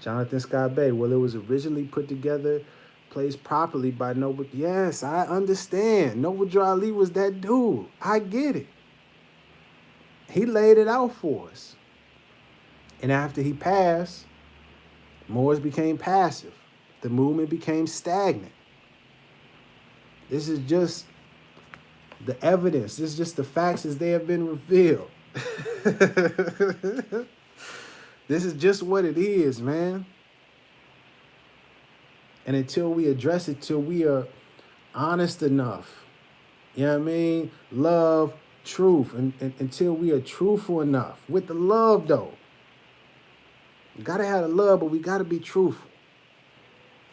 Jonathan Scott Bay. Well, it was originally put together, placed properly by Noble. Yes, I understand. Noble Drew Ali was that dude. I get it. He laid it out for us. And after he passed, Moors became passive. The movement became stagnant. This is just the evidence. This is just the facts as they have been revealed. This is just what it is, man. And until we address it, till we are honest enough, you know what I mean? Love, truth, and until we are truthful enough with the love, though. You gotta have the love, but we gotta be truthful.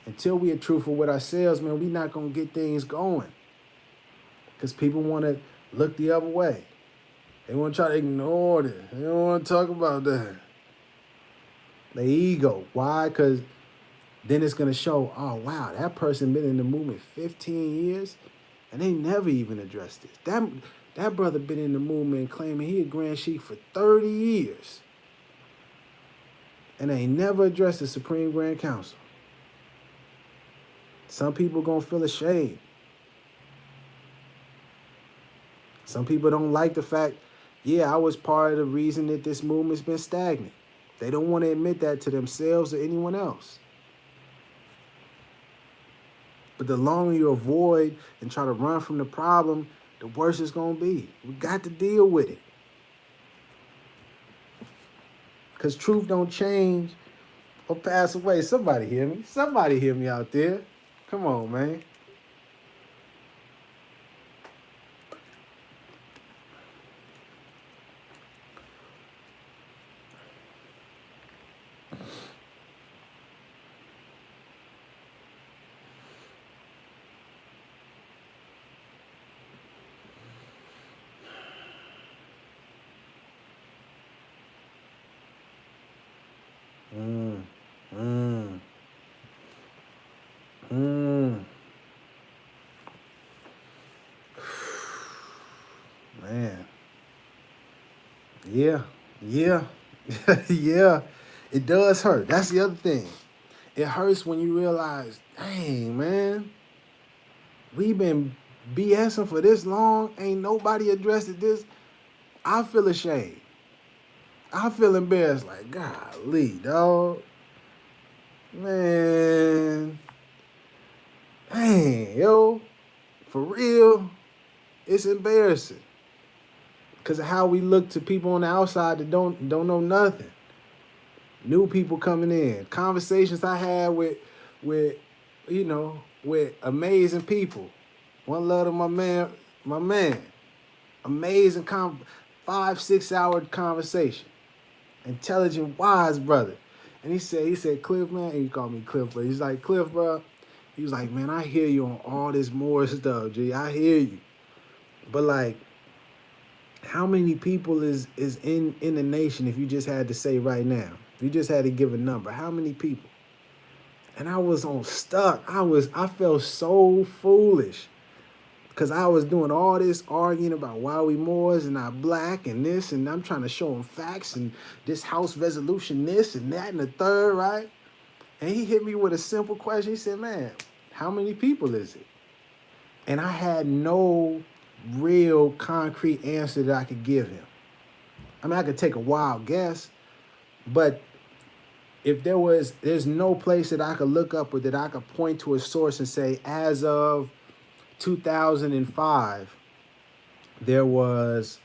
Until we are truthful with ourselves, man, we not gonna get things going. Because people want to look the other way. They want to try to ignore it. They don't want to talk about that. The ego. Why? Because then it's going to show, oh, wow, that person been in the movement 15 years, and they never even addressed this. That brother been in the movement claiming he a Grand Sheik for 30 years, and they never addressed the Supreme Grand Council. Some people going to feel ashamed. Some people don't like the fact, yeah, I was part of the reason that this movement's been stagnant. They don't want to admit that to themselves or anyone else. But the longer you avoid and try to run from the problem, the worse it's going to be. We got to deal with it. Because truth don't change or pass away. Somebody hear me. Somebody hear me out there. Come on, man. Man. Yeah. Yeah. It does hurt. That's the other thing. It hurts when you realize, dang, man, we've been BSing for this long. Ain't nobody addressed this. I feel ashamed. I feel embarrassed. Like, golly, dog. Man. Dang, yo. For real. It's embarrassing. Because of how we look to people on the outside that don't know nothing. New people coming in. Conversations I had with amazing people. One love to my man. Amazing 5-6 hour conversation. Intelligent, wise brother. And he said, Cliff, man, and he called me Cliff, but he's like, Cliff, bro. He was like, man, I hear you on all this more stuff, G. I hear you. But like, how many people is in the nation if you just had to say right now? If you just had to give a number, how many people? And I was stuck. I felt so foolish. Because I was doing all this arguing about why we Moors and not black and this, and I'm trying to show him facts and this House resolution, this and that and the third, right? And he hit me with a simple question. He said, man, how many people is it? And I had no real concrete answer that I could give him. I mean, I could take a wild guess, but if there's no place that I could look up or that I could point to a source and say, as of 2005, there was,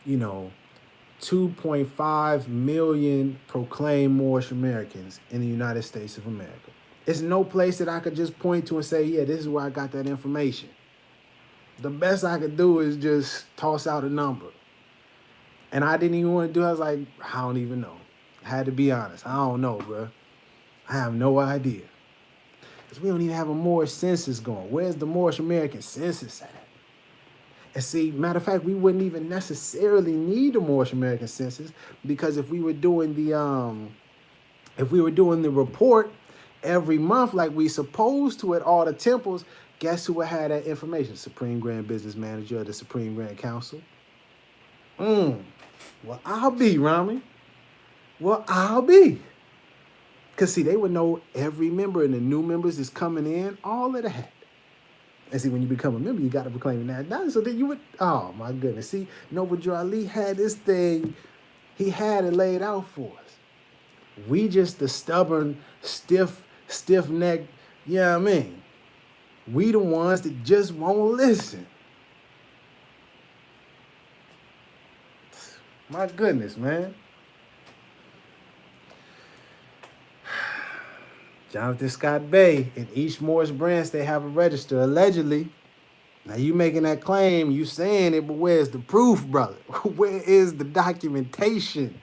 2.5 million proclaimed Moorish Americans in the United States of America. It's no place that I could just point to and say, yeah, this is where I got that information. The best I could do is just toss out a number. And I didn't even want to do it. I was like, I don't even know. I had to be honest. I don't know, bro. I have no idea. Because we don't even have a Moorish census going. Where's the Moorish American census at? And see, matter of fact, we wouldn't even necessarily need a Moorish American census, because if we were doing the report every month like we supposed to at all the temples, guess who would have that information? Supreme Grand Business Manager of the Supreme Grand Council. Well, I'll be, Rami. Well, I'll be. Because, see, they would know every member and the new members is coming in, all of that. And see, when you become a member, you got to proclaim that. So then you would, oh, my goodness. See, Noble Ali had this thing, he had it laid out for us. We just the stubborn, stiff-necked, you know what I mean? We the ones that just won't listen. My goodness, man. Jonathan Scott Bay, in each Morris branch, they have a register, allegedly. Now, you making that claim, you saying it, but where's the proof, brother? Where is the documentation?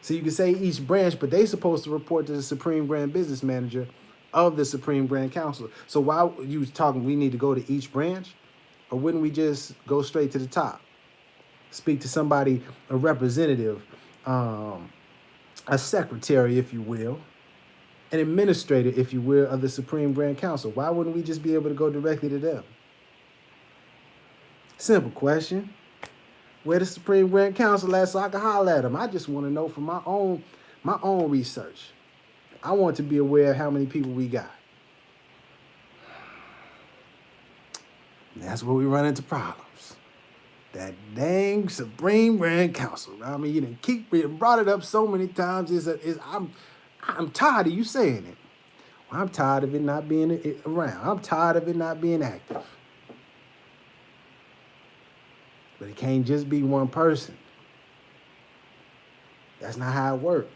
So you can say each branch, but they supposed to report to the Supreme Grand Business Manager of the Supreme Grand Council. So why you talking we need to go to each branch? Or wouldn't we just go straight to the top? Speak to somebody, a representative, a secretary, if you will, an administrator, if you will, of the Supreme Grand Council. Why wouldn't we just be able to go directly to them? Simple question. Where the Supreme Grand Council at so I can holler at them? I just want to know from my own research. I want to be aware of how many people we got. And that's where we run into problems. That dang Supreme Grand Council. I mean, you didn't keep brought it up so many times. I'm tired of you saying it. Well, I'm tired of it not being around. I'm tired of it not being active. But it can't just be one person. That's not how it works.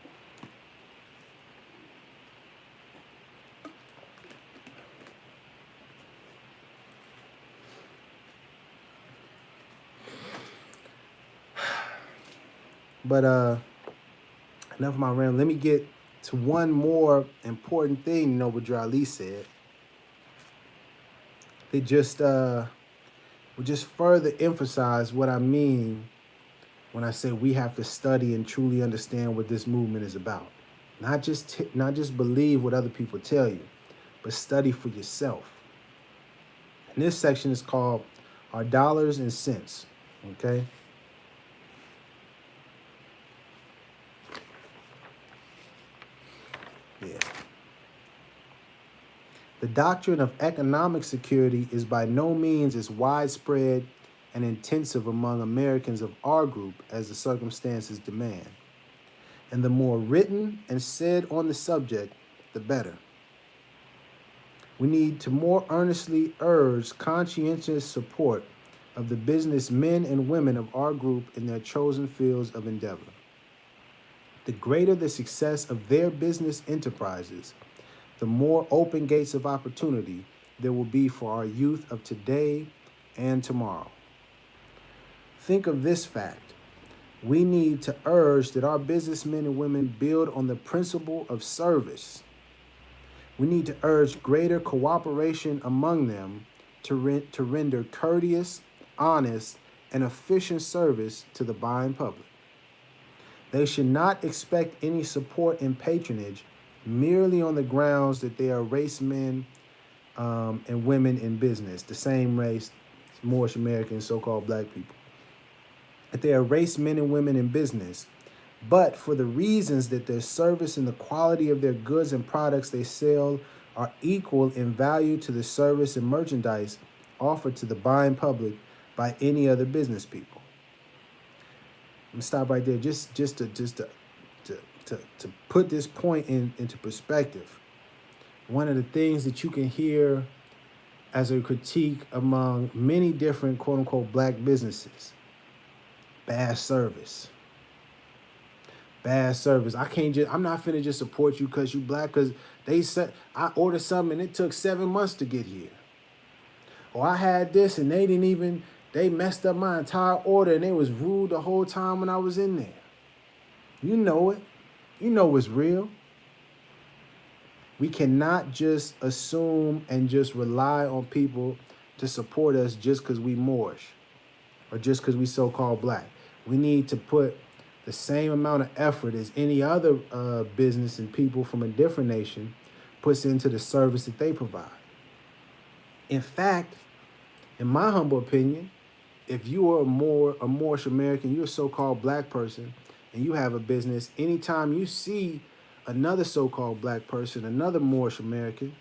But enough of my rant. Let me get to one more important thing Noble Ali said. They just will just further emphasize what I mean when I say we have to study and truly understand what this movement is about. Not just believe what other people tell you, but study for yourself. And this section is called Our Dollars and Cents. Okay? Yeah. The doctrine of economic security is by no means as widespread and intensive among Americans of our group as the circumstances demand. And the more written and said on the subject, the better. We need to more earnestly urge conscientious support of the businessmen and women of our group in their chosen fields of endeavor. The greater the success of their business enterprises, the more open gates of opportunity there will be for our youth of today and tomorrow. Think of this fact. We need to urge that our businessmen and women build on the principle of service. We need to urge greater cooperation among them to render courteous, honest, and efficient service to the buying public. They should not expect any support and patronage merely on the grounds that they are race men and women in business, the same race, Moorish Americans, so-called black people. That they are race men and women in business, but for the reasons that their service and the quality of their goods and products they sell are equal in value to the service and merchandise offered to the buying public by any other business people. I'm gonna stop right there just to put this point into perspective. One of the things that you can hear as a critique among many different quote unquote black businesses: bad service. Bad service. I'm not finna just support you because you black, because they said I ordered something and it took 7 months to get here. Or I had this and they messed up my entire order and they was rude the whole time when I was in there. You know it. You know it's real. We cannot just assume and just rely on people to support us just because we Moorish or just because we so-called black. We need to put the same amount of effort as any other business and people from a different nation puts into the service that they provide. In fact, in my humble opinion, if you are a Moorish American, you're a so-called black person, and you have a business, anytime you see another so-called black person, another Moorish American,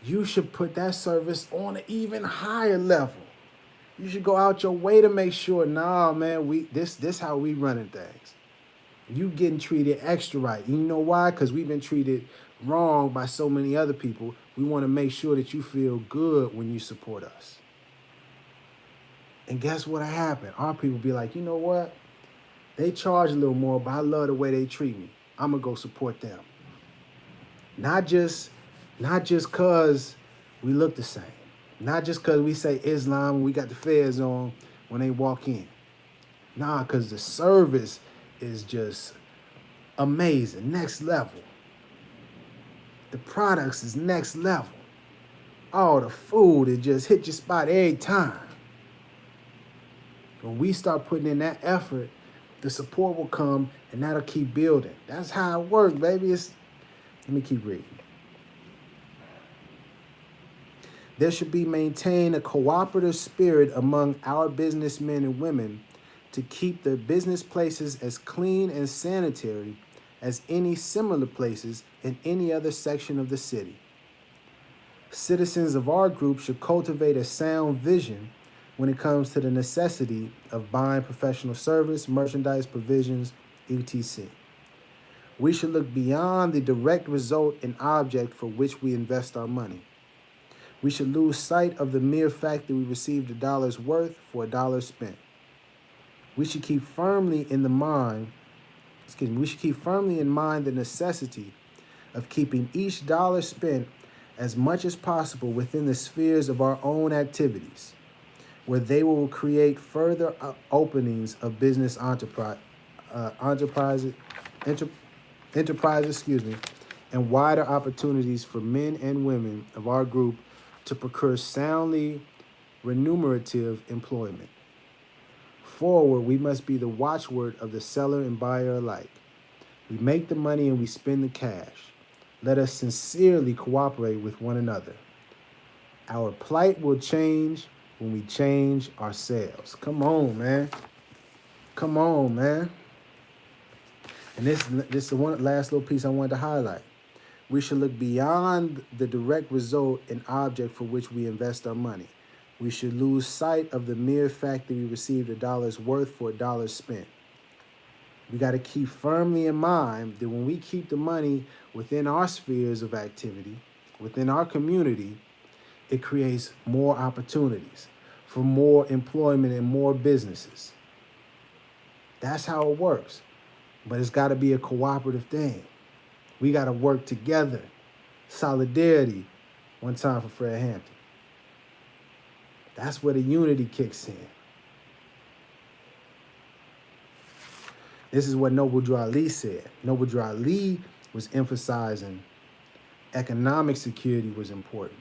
you should put that service on an even higher level. You should go out your way to make sure, nah, man, this how we running things. You getting treated extra right. You know why? Because we've been treated wrong by so many other people. We want to make sure that you feel good when you support us. And guess what happened? Our people be like, you know what? They charge a little more, but I love the way they treat me. I'm gonna go support them. Not just cause we look the same. Not just cause we say Islam and we got the fez on when they walk in. Nah, cause the service is just amazing, next level. The products is next level. Oh, the food, it just hit your spot every time. When we start putting in that effort, the support will come and that'll keep building. That's how it works, baby. Let me keep reading. There should be maintained a cooperative spirit among our businessmen and women to keep the business places as clean and sanitary as any similar places in any other section of the city. Citizens of our group should cultivate a sound vision when it comes to the necessity of buying professional service, merchandise, provisions, etc. We should look beyond the direct result and object for which we invest our money. We should lose sight of the mere fact that we received a dollar's worth for a dollar spent. We should keep firmly in mind the necessity of keeping each dollar spent as much as possible within the spheres of our own activities, where they will create further openings of business enterprises, and wider opportunities for men and women of our group to procure soundly remunerative employment. Forward, we must be the watchword of the seller and buyer alike. We make the money and we spend the cash. Let us sincerely cooperate with one another. Our plight will change when we change ourselves. Come on, man. Come on, man. And this is the one last little piece I wanted to highlight. We should look beyond the direct result and object for which we invest our money. We should lose sight of the mere fact that we received a dollar's worth for a dollar spent. We got to keep firmly in mind that when we keep the money within our spheres of activity, within our community, it creates more opportunities for more employment and more businesses. That's how it works. But it's got to be a cooperative thing. We got to work together. Solidarity. One time for Fred Hampton. That's where the unity kicks in. This is what Noble Drew Ali said. Noble Drew Ali was emphasizing economic security was important.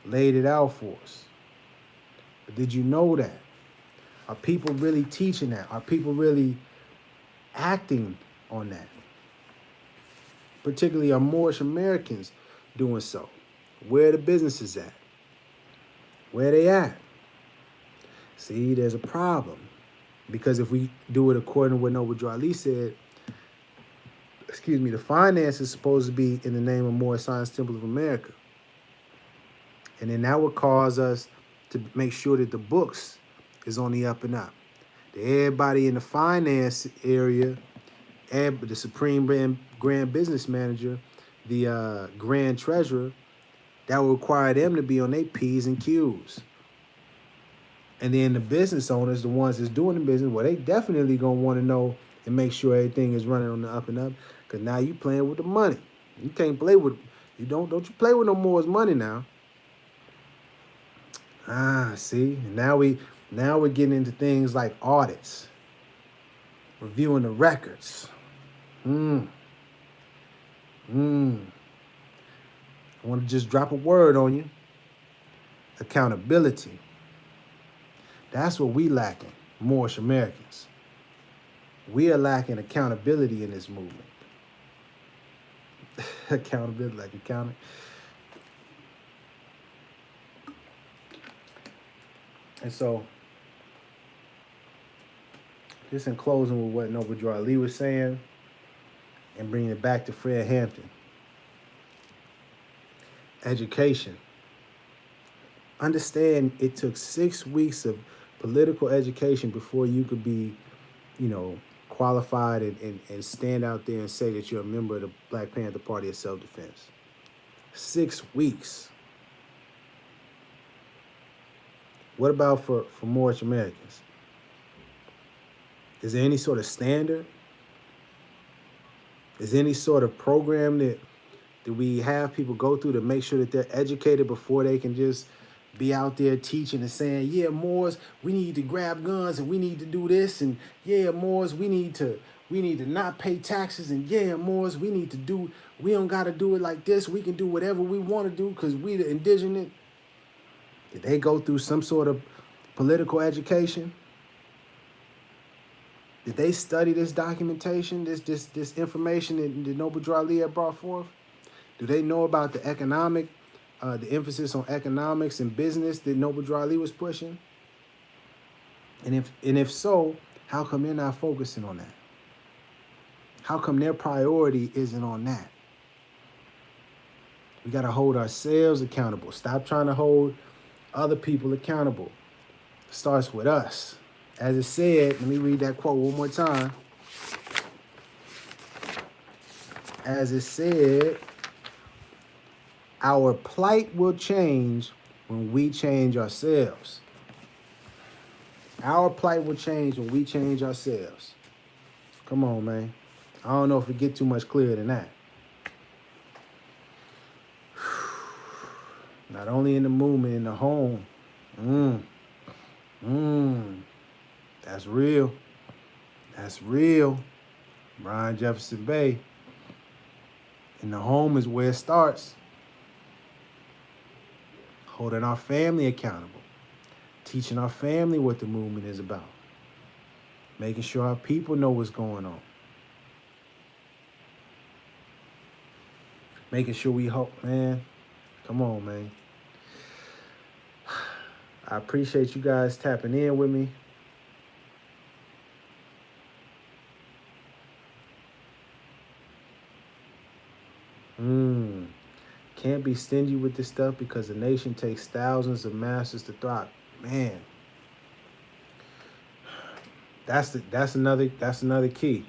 Laid it out for us. But did you know that? Are people really teaching that? Are people really acting on that? Particularly are Moorish Americans doing so? Where are the businesses at? Where are they at? See, there's a problem. Because if we do it according to what Noble Drew Ali said, the finance is supposed to be in the name of Moorish Science Temple of America. And then that would cause us to make sure that the books is on the up and up. That everybody in the finance area, the Supreme Grand Business Manager, the Grand Treasurer, that would require them to be on their P's and Q's. And then the business owners, the ones that's doing the business, well, they definitely gonna want to know and make sure everything is running on the up and up. Because now you playing with the money. You can't play with don't you play with no more money now. See, now we're getting into things like audits, reviewing the records. I want to just drop a word on you. Accountability. That's what we lacking, Moorish Americans. We are lacking accountability in this movement. Accountability, like accounting. And so, just in closing with what Noble Drew Ali was saying, and bringing it back to Fred Hampton. Education. Understand it took 6 weeks of political education before you could be, qualified and stand out there and say that you're a member of the Black Panther Party of Self-Defense. 6 weeks. What about for Moorish Americans? Is there any sort of standard? Is there any sort of program that we have people go through to make sure that they're educated before they can just be out there teaching and saying, yeah, Moors, we need to grab guns and we need to do this, and yeah, Moors, we need to not pay taxes, and yeah, Moors, we don't gotta do it like this. We can do whatever we want to do because we the indigenous. Did they go through some sort of political education? Did they study this documentation, this information that Noble Drew Ali had brought forth? Do they know about the economic, the emphasis on economics and business that Noble Drew Ali was pushing? And if so, how come they're not focusing on that? How come their priority isn't on that? We got to hold ourselves accountable. Stop trying to hold other people accountable. It starts with us. As it said, let me read that quote one more time. As it said, our plight will change when we change ourselves. Our plight will change when we change ourselves. Come on, man. I don't know if it get too much clearer than that. Not only in the movement, in the home. That's real. That's real. Brian Jefferson Bay. In the home is where it starts. Holding our family accountable. Teaching our family what the movement is about. Making sure our people know what's going on. Making sure we hope, man. Come on, man. I appreciate you guys tapping in with me. Can't be stingy with this stuff because the nation takes thousands of masters to thrive. Man, that's another key.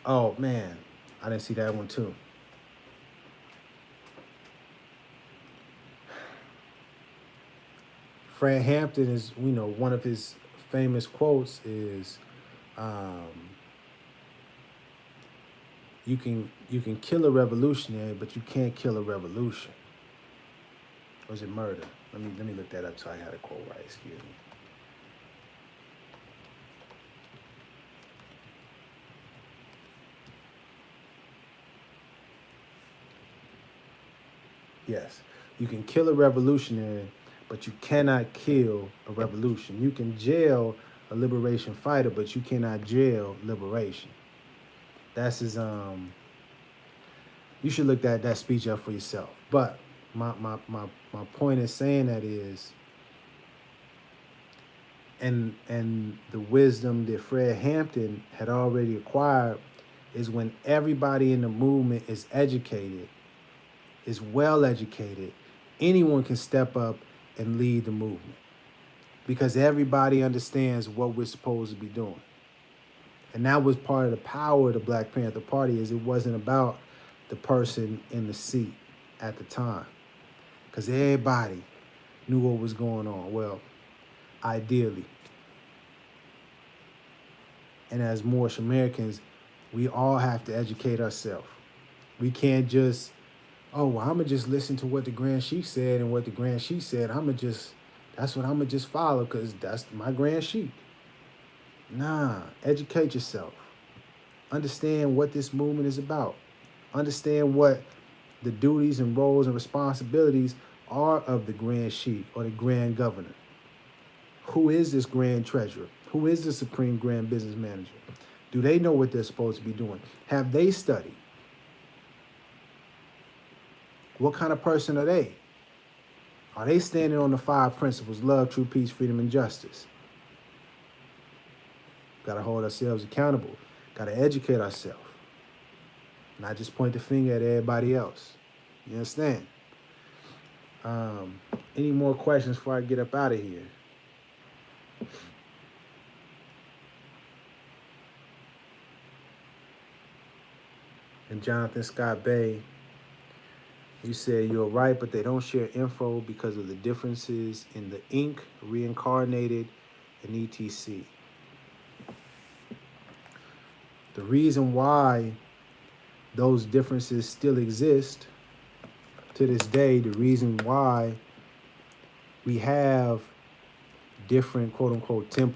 Oh man, I didn't see that one too. Fred Hampton is, one of his famous quotes is, you can kill a revolutionary, but you can't kill a revolution. Or is it murder? Let me look that up so I had a quote right. Excuse me. Yes, you can kill a revolutionary, but you cannot kill a revolution. You can jail a liberation fighter, but you cannot jail liberation. That's his, you should look that speech up for yourself. But my point in saying that is, and the wisdom that Fred Hampton had already acquired is when everybody in the movement is educated, is well educated, anyone can step up and lead the movement because everybody understands what we're supposed to be doing. And that was part of the power of the Black Panther Party, is it wasn't about the person in the seat at the time. Because everybody knew what was going on. Well, ideally. And as Moorish Americans, we all have to educate ourselves. We can't just, I'm going to just listen to what the Grand Sheik said, and what the Grand Sheik said, that's what I'm going to just follow because that's my Grand Sheik. Nah, educate yourself. Understand what this movement is about. Understand what the duties and roles and responsibilities are of the Grand Sheik or the Grand Governor. Who is this Grand Treasurer? Who is the Supreme Grand Business Manager? Do they know what they're supposed to be doing? Have they studied? What kind of person are they? Are they standing on the 5 principles: love, truth, peace, freedom, and justice? Got to hold ourselves accountable. Got to educate ourselves. Not just point the finger at everybody else. You understand? Any more questions before I get up out of here? And Jonathan Scott Bay, you said you're right, but they don't share info because of the differences in the ink, reincarnated, and etc. The reason why those differences still exist to this day, the reason why we have different quote-unquote temples